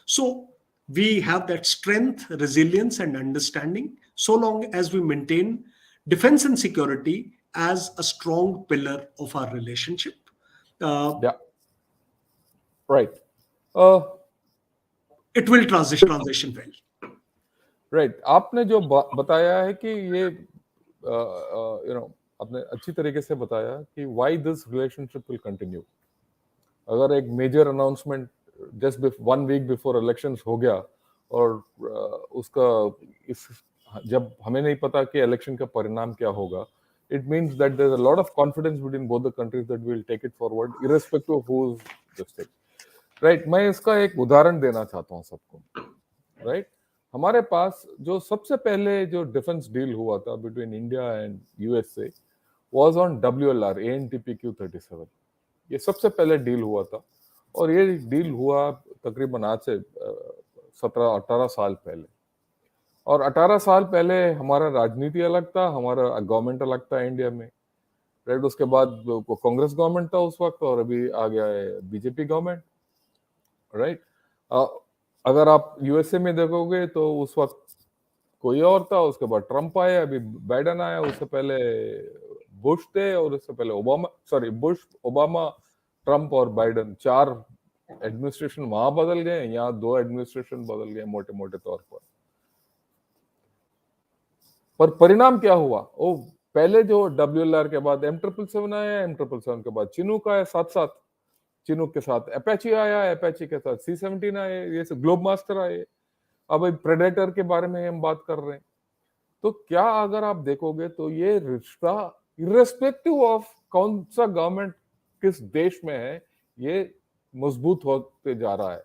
So we have that strength, resilience, and understanding so long as we maintain defense and security as a strong pillar of our relationship. Yeah. Right. It will transition well. Right आपने जो बताया है कि ये आपने अच्छी तरीके से बताया कि why this relationship will continue. अगर एक major announcement just 1 week before elections हो गया और उसका जब हमें नहीं पता कि इलेक्शन का परिणाम क्या होगा, it means that there is a lot of confidence between both the countries that we will take it forward irrespective of who is the state. Right. मैं इसका एक उदाहरण देना चाहता हूं सबको. राइट. हमारे पास जो सबसे पहले जो डिफेंस डील हुआ था between India and USA was on WLR ANTPQ-37. ये सबसे पहले डील हुआ था और ये डील हुआ तकरीबन आज से 17-18 साल पहले. और 18 साल पहले हमारा राजनीति अलग था, हमारा गवर्नमेंट अलग था इंडिया में. राइट. उसके बाद कांग्रेस गवर्नमेंट था उस वक्त और अभी आ गया है बीजेपी गवर्नमेंट. राइट. अगर आप यूएसए में देखोगे तो उस वक्त कोई और था, उसके बाद ट्रम्प आया, अभी बाइडन आया, उससे पहले बुश थे और उससे पहले बुश, ओबामा, ट्रम्प और बाइडन, 4 एडमिनिस्ट्रेशन वहां बदल गए. यहाँ 2 एडमिनिस्ट्रेशन बदल गए मोटे मोटे तौर पर परिणाम क्या हुआ? पहले जो WLR के बाद M777 आया, M777 के बाद चिनूक आया, साथ चिनूक के साथ अपाची आया, अपाची के साथ C-17 आए, ये सब ग्लोब मास्टर आए. अब प्रेडेटर के बारे में हम बात कर रहे हैं. तो क्या अगर आप देखोगे तो ये रिश्ता इररिस्पेक्टिव ऑफ कौन सा गवर्नमेंट किस देश में है, ये मजबूत होते जा रहा है.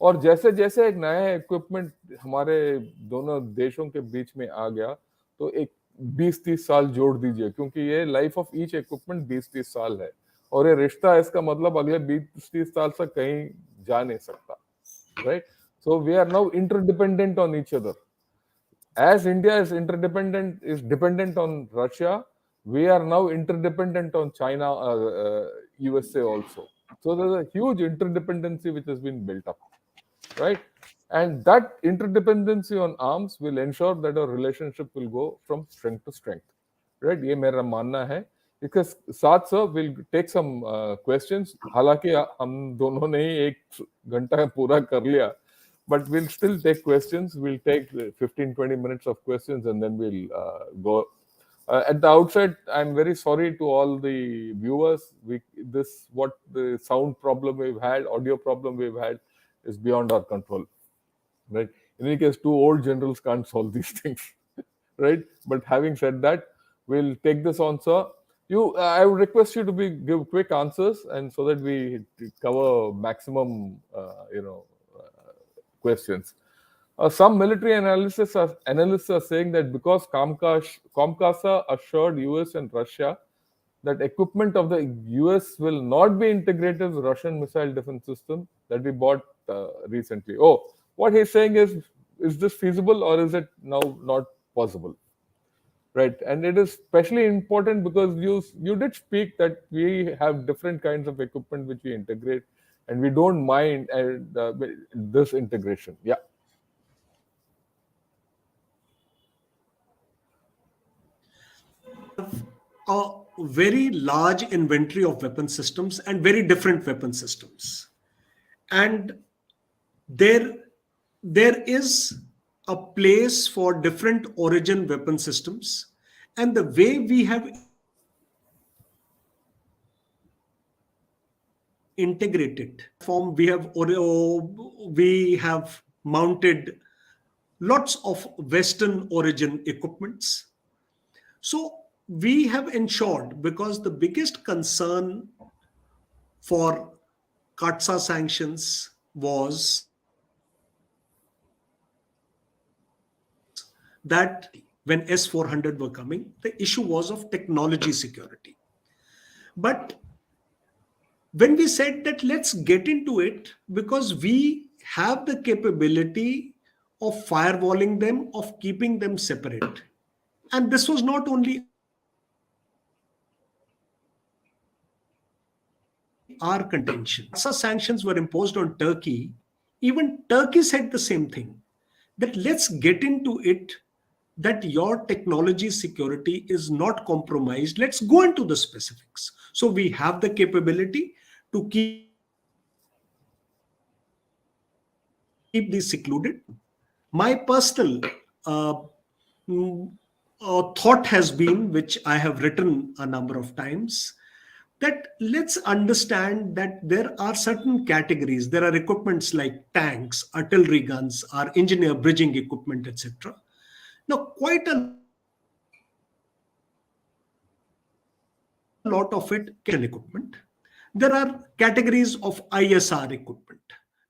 और जैसे जैसे एक नया इक्विपमेंट हमारे दोनों देशों के बीच में आ गया तो एक 20-30 साल जोड़ दीजिए, क्योंकि ये लाइफ ऑफ ईच इक्विपमेंट 20-30 साल है और ये रिश्ता, इसका मतलब अगले 20-30 साल तक कहीं जा नहीं सकता. Right. So we are now interdependent on each other. As India is dependent on Russia, we are now interdependent on China, USA also. So there's a huge interdependency which has been built up, right? And that interdependency on arms will ensure that our relationship will go from strength to strength, right? ये मेरा मानना है. इसके साथ we'll take some questions. हालांकि हम दोनों ने ही 1 घंटा पूरा कर लिया, but we'll still take questions. We'll take 15-20 minutes of questions and then we'll go. At the outset, I'm very sorry to all the viewers. What the sound problem we've had, audio problem we've had, is beyond our control. Right? In any case, 2 old generals can't solve these things. Right? But having said that, we'll take this on, sir. I would request you to give quick answers, and so that we cover maximum, questions. Some military analysts are saying that because COMCASA assured US and Russia that equipment of the US will not be integrated with Russian missile defense system that we bought recently. Oh, what he's saying is this feasible or is it now not possible? Right, and it is especially important because you did speak that we have different kinds of equipment which we integrate, and we don't mind this integration. Yeah, A very large inventory of weapon systems and very different weapon systems. And there, there is a place for different origin weapon systems. And the way we have integrated form, we have mounted lots of Western origin equipments. So we have ensured, because the biggest concern for CATSA sanctions was that when S-400 were coming, the issue was of technology security. But when we said that let's get into it, because we have the capability of firewalling them, of keeping them separate. And this was not only our contention. CASA sanctions were imposed on Turkey. Even Turkey said the same thing, that let's get into it, that your technology security is not compromised. Let's go into the specifics. So we have the capability to keep these secluded. My personal mm, thought has been, which I have written a number of times, that let's understand that there are certain categories. There are equipments like tanks, artillery guns, our engineer bridging equipment, etc. Now, quite a lot of it can equipment. There are categories of ISR equipment.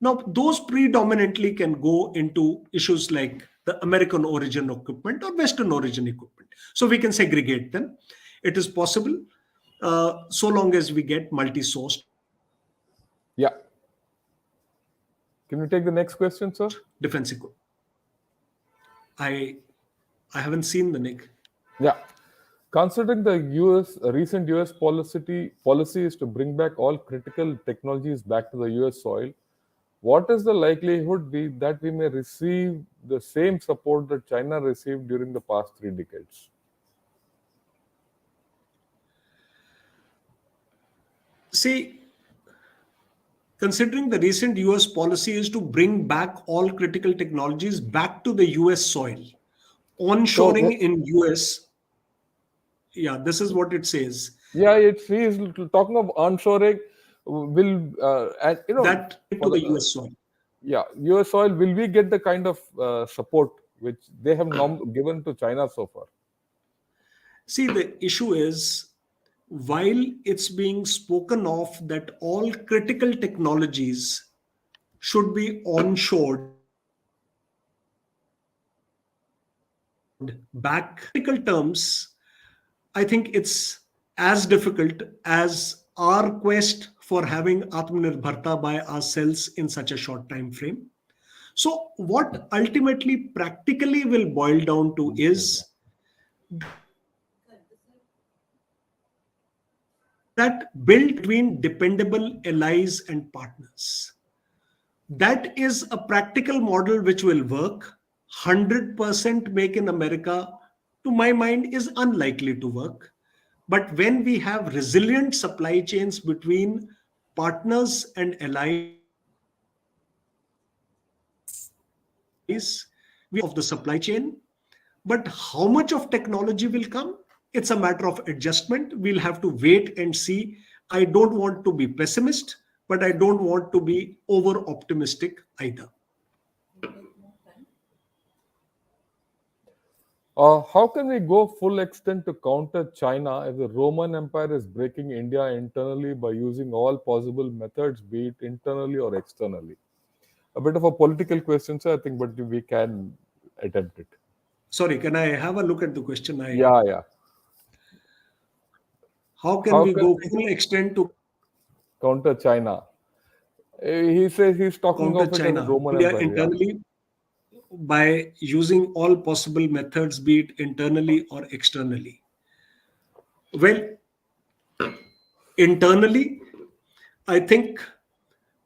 Now, those predominantly can go into issues like the American origin equipment or Western origin equipment. So we can segregate them. It is possible, so long as we get multi-sourced yeah. Can we take the next question, sir? defense equipment. I haven't seen the Nick. Yeah. Considering the recent US policy is to bring back all critical technologies back to the US soil, what is the likelihood that we may receive the same support that China received during the past 3 decades? See, considering the recent US policy is to bring back all critical technologies back to the US soil, So, onshoring in US, yeah, this is what it says. yeah, he's talking of onshoring. Will and That for to the the US soil. yeah US soil, will we get the kind of support which they have given to China so far? See, the issue is, while it's being spoken of that all critical technologies should be onshored back, critical terms, I think it's as difficult as our quest for having Atmanirbharta by ourselves in such a short time frame. So, what ultimately practically will boil down to is that build between dependable allies and partners. That is a practical model which will work. 100% make in America, to my mind, is unlikely to work. But when we have resilient supply chains between partners and allies, we of the supply chain. But how much of technology will come? It's a matter of adjustment. We'll have to wait and see. I don't want to be pessimist, but I don't want to be over optimistic either. How can we go full extent to counter China if the Roman Empire is breaking India internally by using all possible methods, be it internally or externally? A bit of a political question, sir, I think, but we can attempt it. Sorry, can I have a look at the question? Yeah, yeah. How can How we can go we full extent to counter China? He says he's talking counter of it as a China? Roman India Empire. Yeah. internally by using all possible methods, be it internally or externally. Well, internally, I think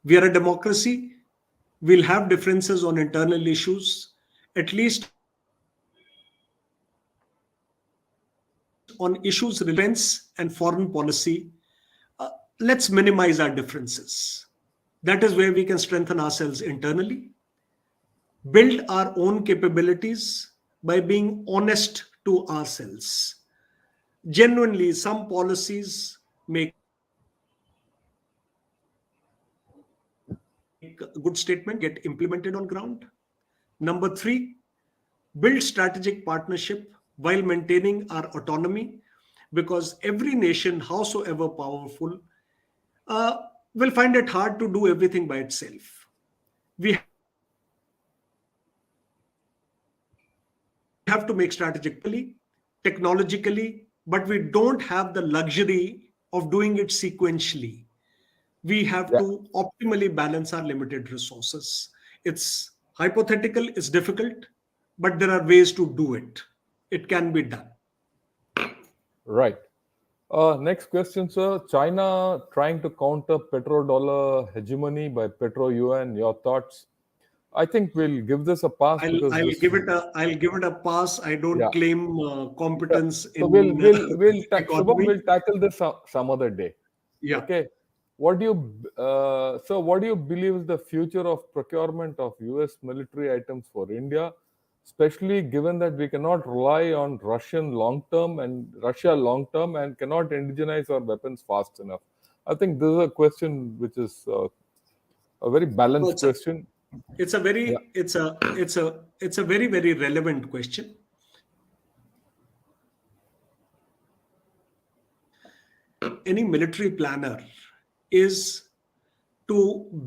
we are a democracy. We'll have differences on internal issues, at least on issues related to defense and foreign policy. Let's minimize our differences. That is where we can strengthen ourselves internally, build our own capabilities by being honest to ourselves. Genuinely, some policies make good statement, get implemented on ground. Number three, build strategic partnership while maintaining our autonomy, because every nation, howsoever powerful, will find it hard to do everything by itself. We have to make strategic partnerships technologically, but we don't have the luxury of doing it sequentially. We have Yeah. to optimally balance our limited resources. It's hypothetical, it's difficult, but there are ways to do it. It can be done. Right. Next question, sir. China trying to counter petrodollar hegemony by petro yuan. Your thoughts? I think we'll give this a pass because this. I'll give it a pass. I don't Yeah. claim Yeah. competence So we'll in we'll we'll ta- Shubham economy. will tackle this some other day. Yeah. Okay. What do you believe is the future of procurement of U.S. military items for India, especially given that we cannot rely on Russia long term and cannot indigenize our weapons fast enough? I think this is a question which is a very No, balanced question. it's a Yeah. very it's a very very relevant question. Any military planner is to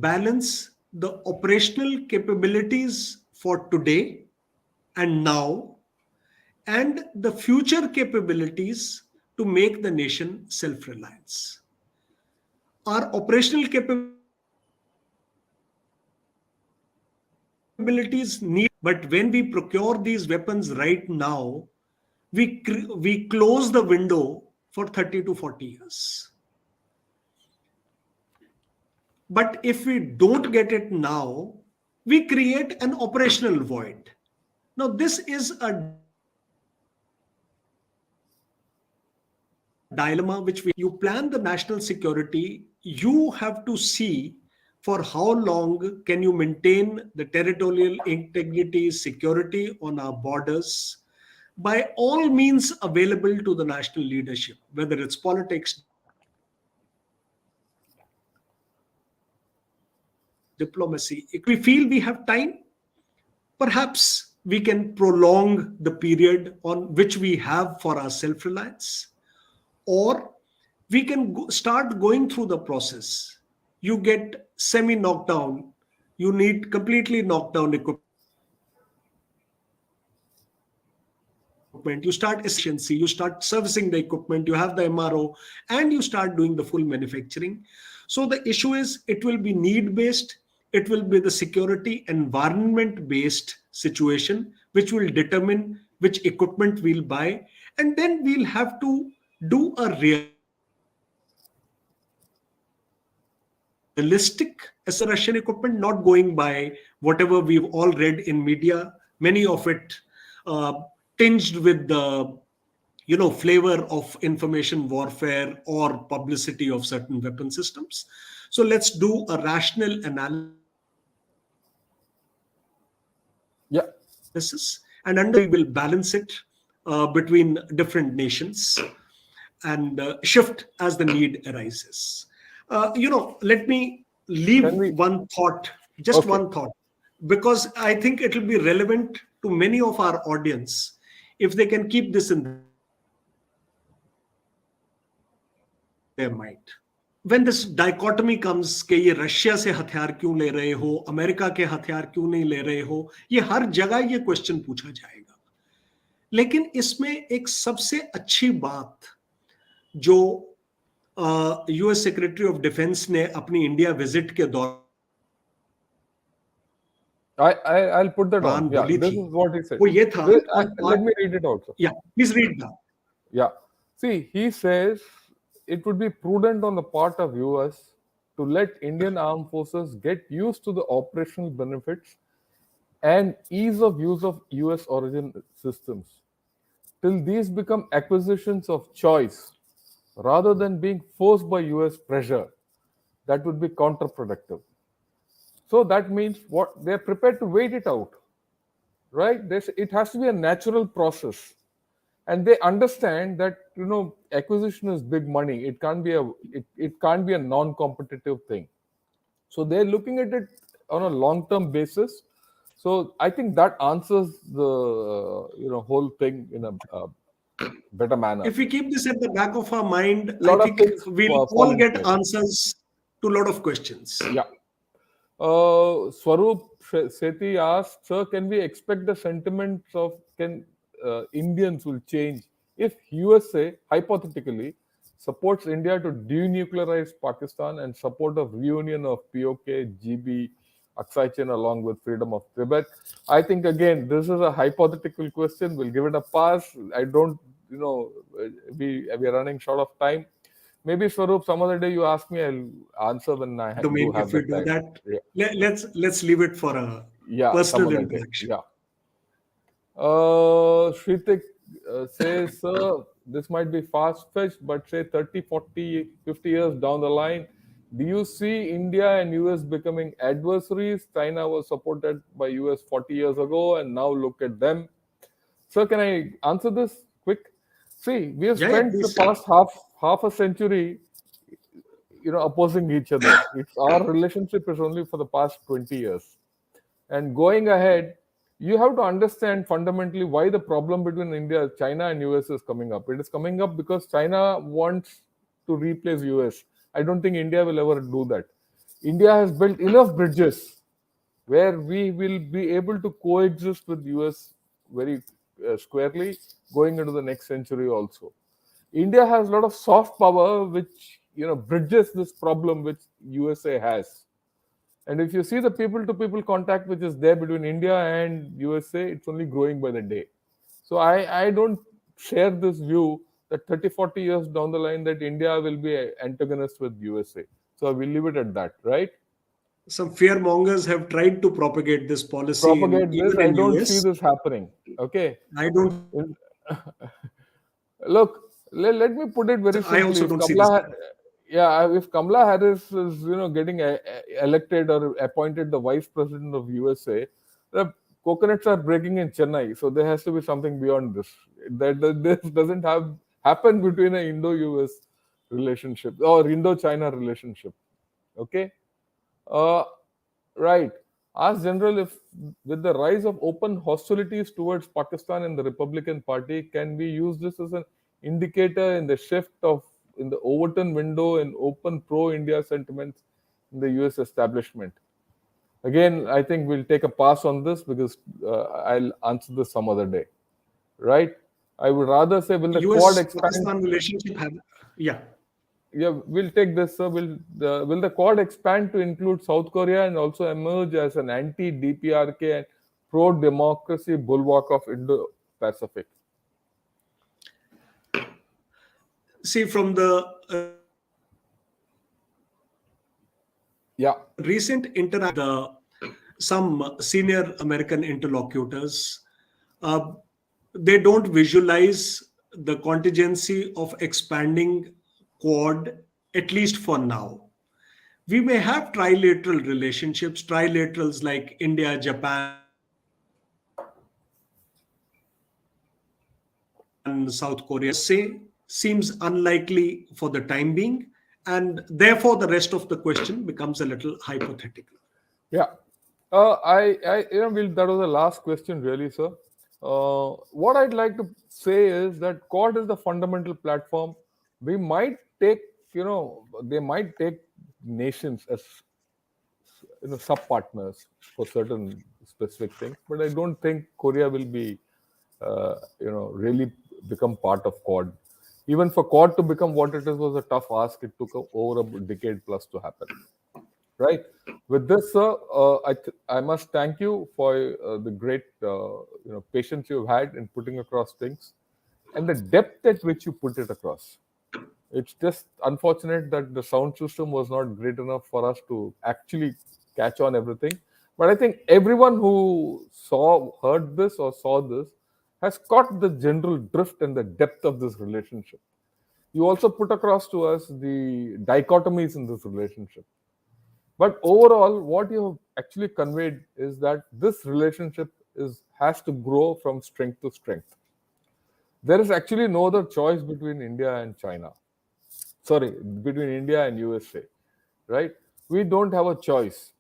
balance the operational capabilities for today and now and the future capabilities to make the nation self-reliance. Our operational capabilities need but when we procure these weapons right now, we close the window for 30 to 40 years. But if we don't get it now, we create an operational void. Now, this is a dilemma which we have to face. You plan the national security, you have to see for how long can you maintain the territorial integrity, security on our borders by all means available to the national leadership, whether it's politics, diplomacy, economy, security. If we feel we have time, perhaps we can prolong the period on which we have for our self-reliance, or we can start going through the process. You get semi knocked down, you need completely knocked down equipment, you start assembling the equipment, you start servicing the equipment, you have the MRO, and you start doing the full manufacturing. So the issue is, it will be need based, it will be the security environment based situation which will determine which equipment we'll buy, and then we'll have to do a realistic assessment equipment, not going by whatever we've all read in media. Many of it, the Russian equipment, not going by whatever we've all read in media, many of it tinged with the flavor of information warfare or publicity of certain weapon systems. So let's do a rational analysis, and under that we will balance it between different nations and shift as the need arises. Let me leave one thought, just Can one we? thought, because Okay. I think it will be relevant to many of our audience. If they can keep this in their mind, when this dichotomy comes कि ये Russia से हथियार क्यों ले रहे हो, America के हथियार क्यों नहीं ले रहे हो, ये हर जगह ये क्वेश्चन पूछा जाएगा. लेकिन इसमें एक सबसे अच्छी बात जो यूएस सेक्रेटरी ऑफ डिफेंस ने अपनी इंडिया विजिट के दौरान बोली थी, I'll put that वो on. ये Yeah, था this is what he said. on part. Let me read it out, sir. Yeah, please read that. Yeah. See, he says it would be prudent on the part of US to let Indian armed forces get used to the operational benefits and ease of use of US origin systems till these become acquisitions of choice rather than being forced by US pressure. That would be counterproductive. So that means what they're prepared to wait it out, right? It has to be a natural process, and they understand that acquisition is big money. It can't be a non-competitive thing. So they're looking at it on a long-term basis. So I think that answers the whole thing in a better manner. If we keep this at the back of our mind, A I lot of think things we'll fall all in get place. answers to a lot of questions. Yeah. Swaroop Sethi asked, "Sir, can we expect the sentiments of can Indians will change if USA hypothetically supports India to denuclearize Pakistan and support of reunion of POK, GB, Aksai Chin along with freedom of Tibet?" I think again this is a hypothetical question. We'll give it a pass. I don't, we are running short of time. Maybe Swaroop, some other day you ask me, I'll answer when I do Domain, have if the we do time. that, Yeah, let's leave it for a yeah, some personal other day. interaction. Yeah. Shritik says, sir, this might be fast fetched, but say 30, 40, 50 years down the line, do you see India and US becoming adversaries? China was supported by US 40 years ago, and now look at them. Sir, can I answer this quick? See, we have Yeah, yeah, spent the please. past half a century opposing each other. It's our relationship is only for the past 20 years. And going ahead, you have to understand fundamentally why the problem between India, China, and US is coming up. It is coming up because China wants to replace US. I don't think India will ever do that. India has built enough bridges where we will be able to coexist with US very squarely going into the next century also. India has a lot of soft power which bridges this problem which USA has. And if you see the people to people contact which is there between India and USA, it's only growing by the day. So I don't share this view that 30, 40 years down the line that India will be an antagonist with USA. So I will leave it at that, right? Some fearmongers have tried to propagate this policy in Propagate this. even I in don't see US. this happening. Okay. I don't. In- Look, let me put it very I simply. also don't see this. Yeah, if Kamala Harris is getting elected or appointed the vice president of USA, the coconuts are breaking in Chennai, so there has to be something beyond this. This doesn't have happen between an Indo-US relationship or Indo-China relationship. Okay. Uh, right. Ask General if, with the rise of open hostilities towards Pakistan and the Republican Party, can we use this as an indicator in the shift of in the Overton window and open pro-India sentiments in the U.S. establishment? Again, I think we'll take a pass on this because I'll answer this some other day. Right? I would rather say, will the Quad US expand? Pakistan relationship have, yeah. Yeah, we'll take this. Sir. Will the Quad expand to include South Korea and also emerge as an anti-DPRK and pro-democracy bulwark of Indo-Pacific? See, from the Yeah, recent interaction some senior American interlocutors, uh, they don't visualize the contingency of expanding Quad, at least for now. We may have trilateral relationships, trilaterals like India, Japan, South Korea, say seems unlikely for the time being, and therefore the rest of the question becomes a little hypothetical. yeah. That was the last question, really, sir. What I'd like to say is that Quad is the fundamental platform. We might take, they might take nations as sub partners for certain specific things, but I don't think Korea will be really become part of Quad. Even for Quad to become what it is was a tough ask. It took over a decade plus to happen. Right. With this, sir, I must thank you for the great patience you've had in putting across things and the depth at which you put it across. It's just unfortunate that the sound system was not great enough for us to actually catch on everything. But I think everyone who heard this or saw this has caught the general drift and the depth of this relationship. You also put across to us the dichotomies in this relationship. But overall, what you have actually conveyed is that this relationship has to grow from strength to strength. There is actually no other choice between India and China. Sorry, between India and USA, right? We don't have a choice,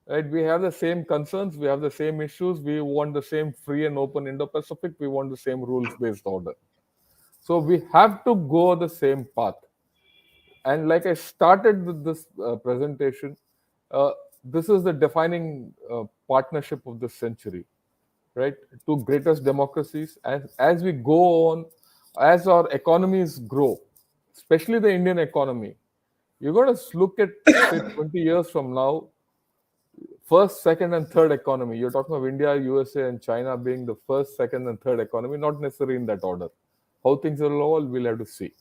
right? We have the same concerns, we have the same issues, we want the same free and open Indo-Pacific, we want the same rules-based order. So we have to go the same path. And like I started with this presentation, uh, this is the defining partnership of this century, right? Two greatest democracies. As we go on, as our economies grow, especially the Indian economy, you're going to look at, say, 20 years from now, first, second, and third economy. You're talking of India, USA, and China being the first, second, and third economy, not necessarily in that order. How things will evolve, we'll have to see.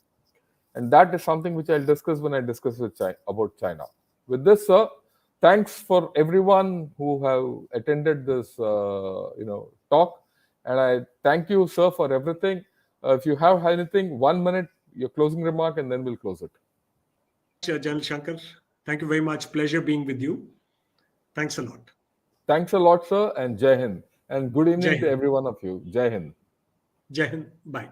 And that is something which I'll discuss when I discuss with about China. With this, sir, thanks for everyone who have attended this, talk. And I thank you, sir, for everything. If you have anything, 1 minute, your closing remark, and then we'll close it. Thank you very much, General Shankar. Thank you very much. Pleasure being with you. Thanks a lot. Thanks a lot, sir, and Jai Hind. And good Jai evening to Hind. every one of you. Jai Hind. Jai Hind. Bye.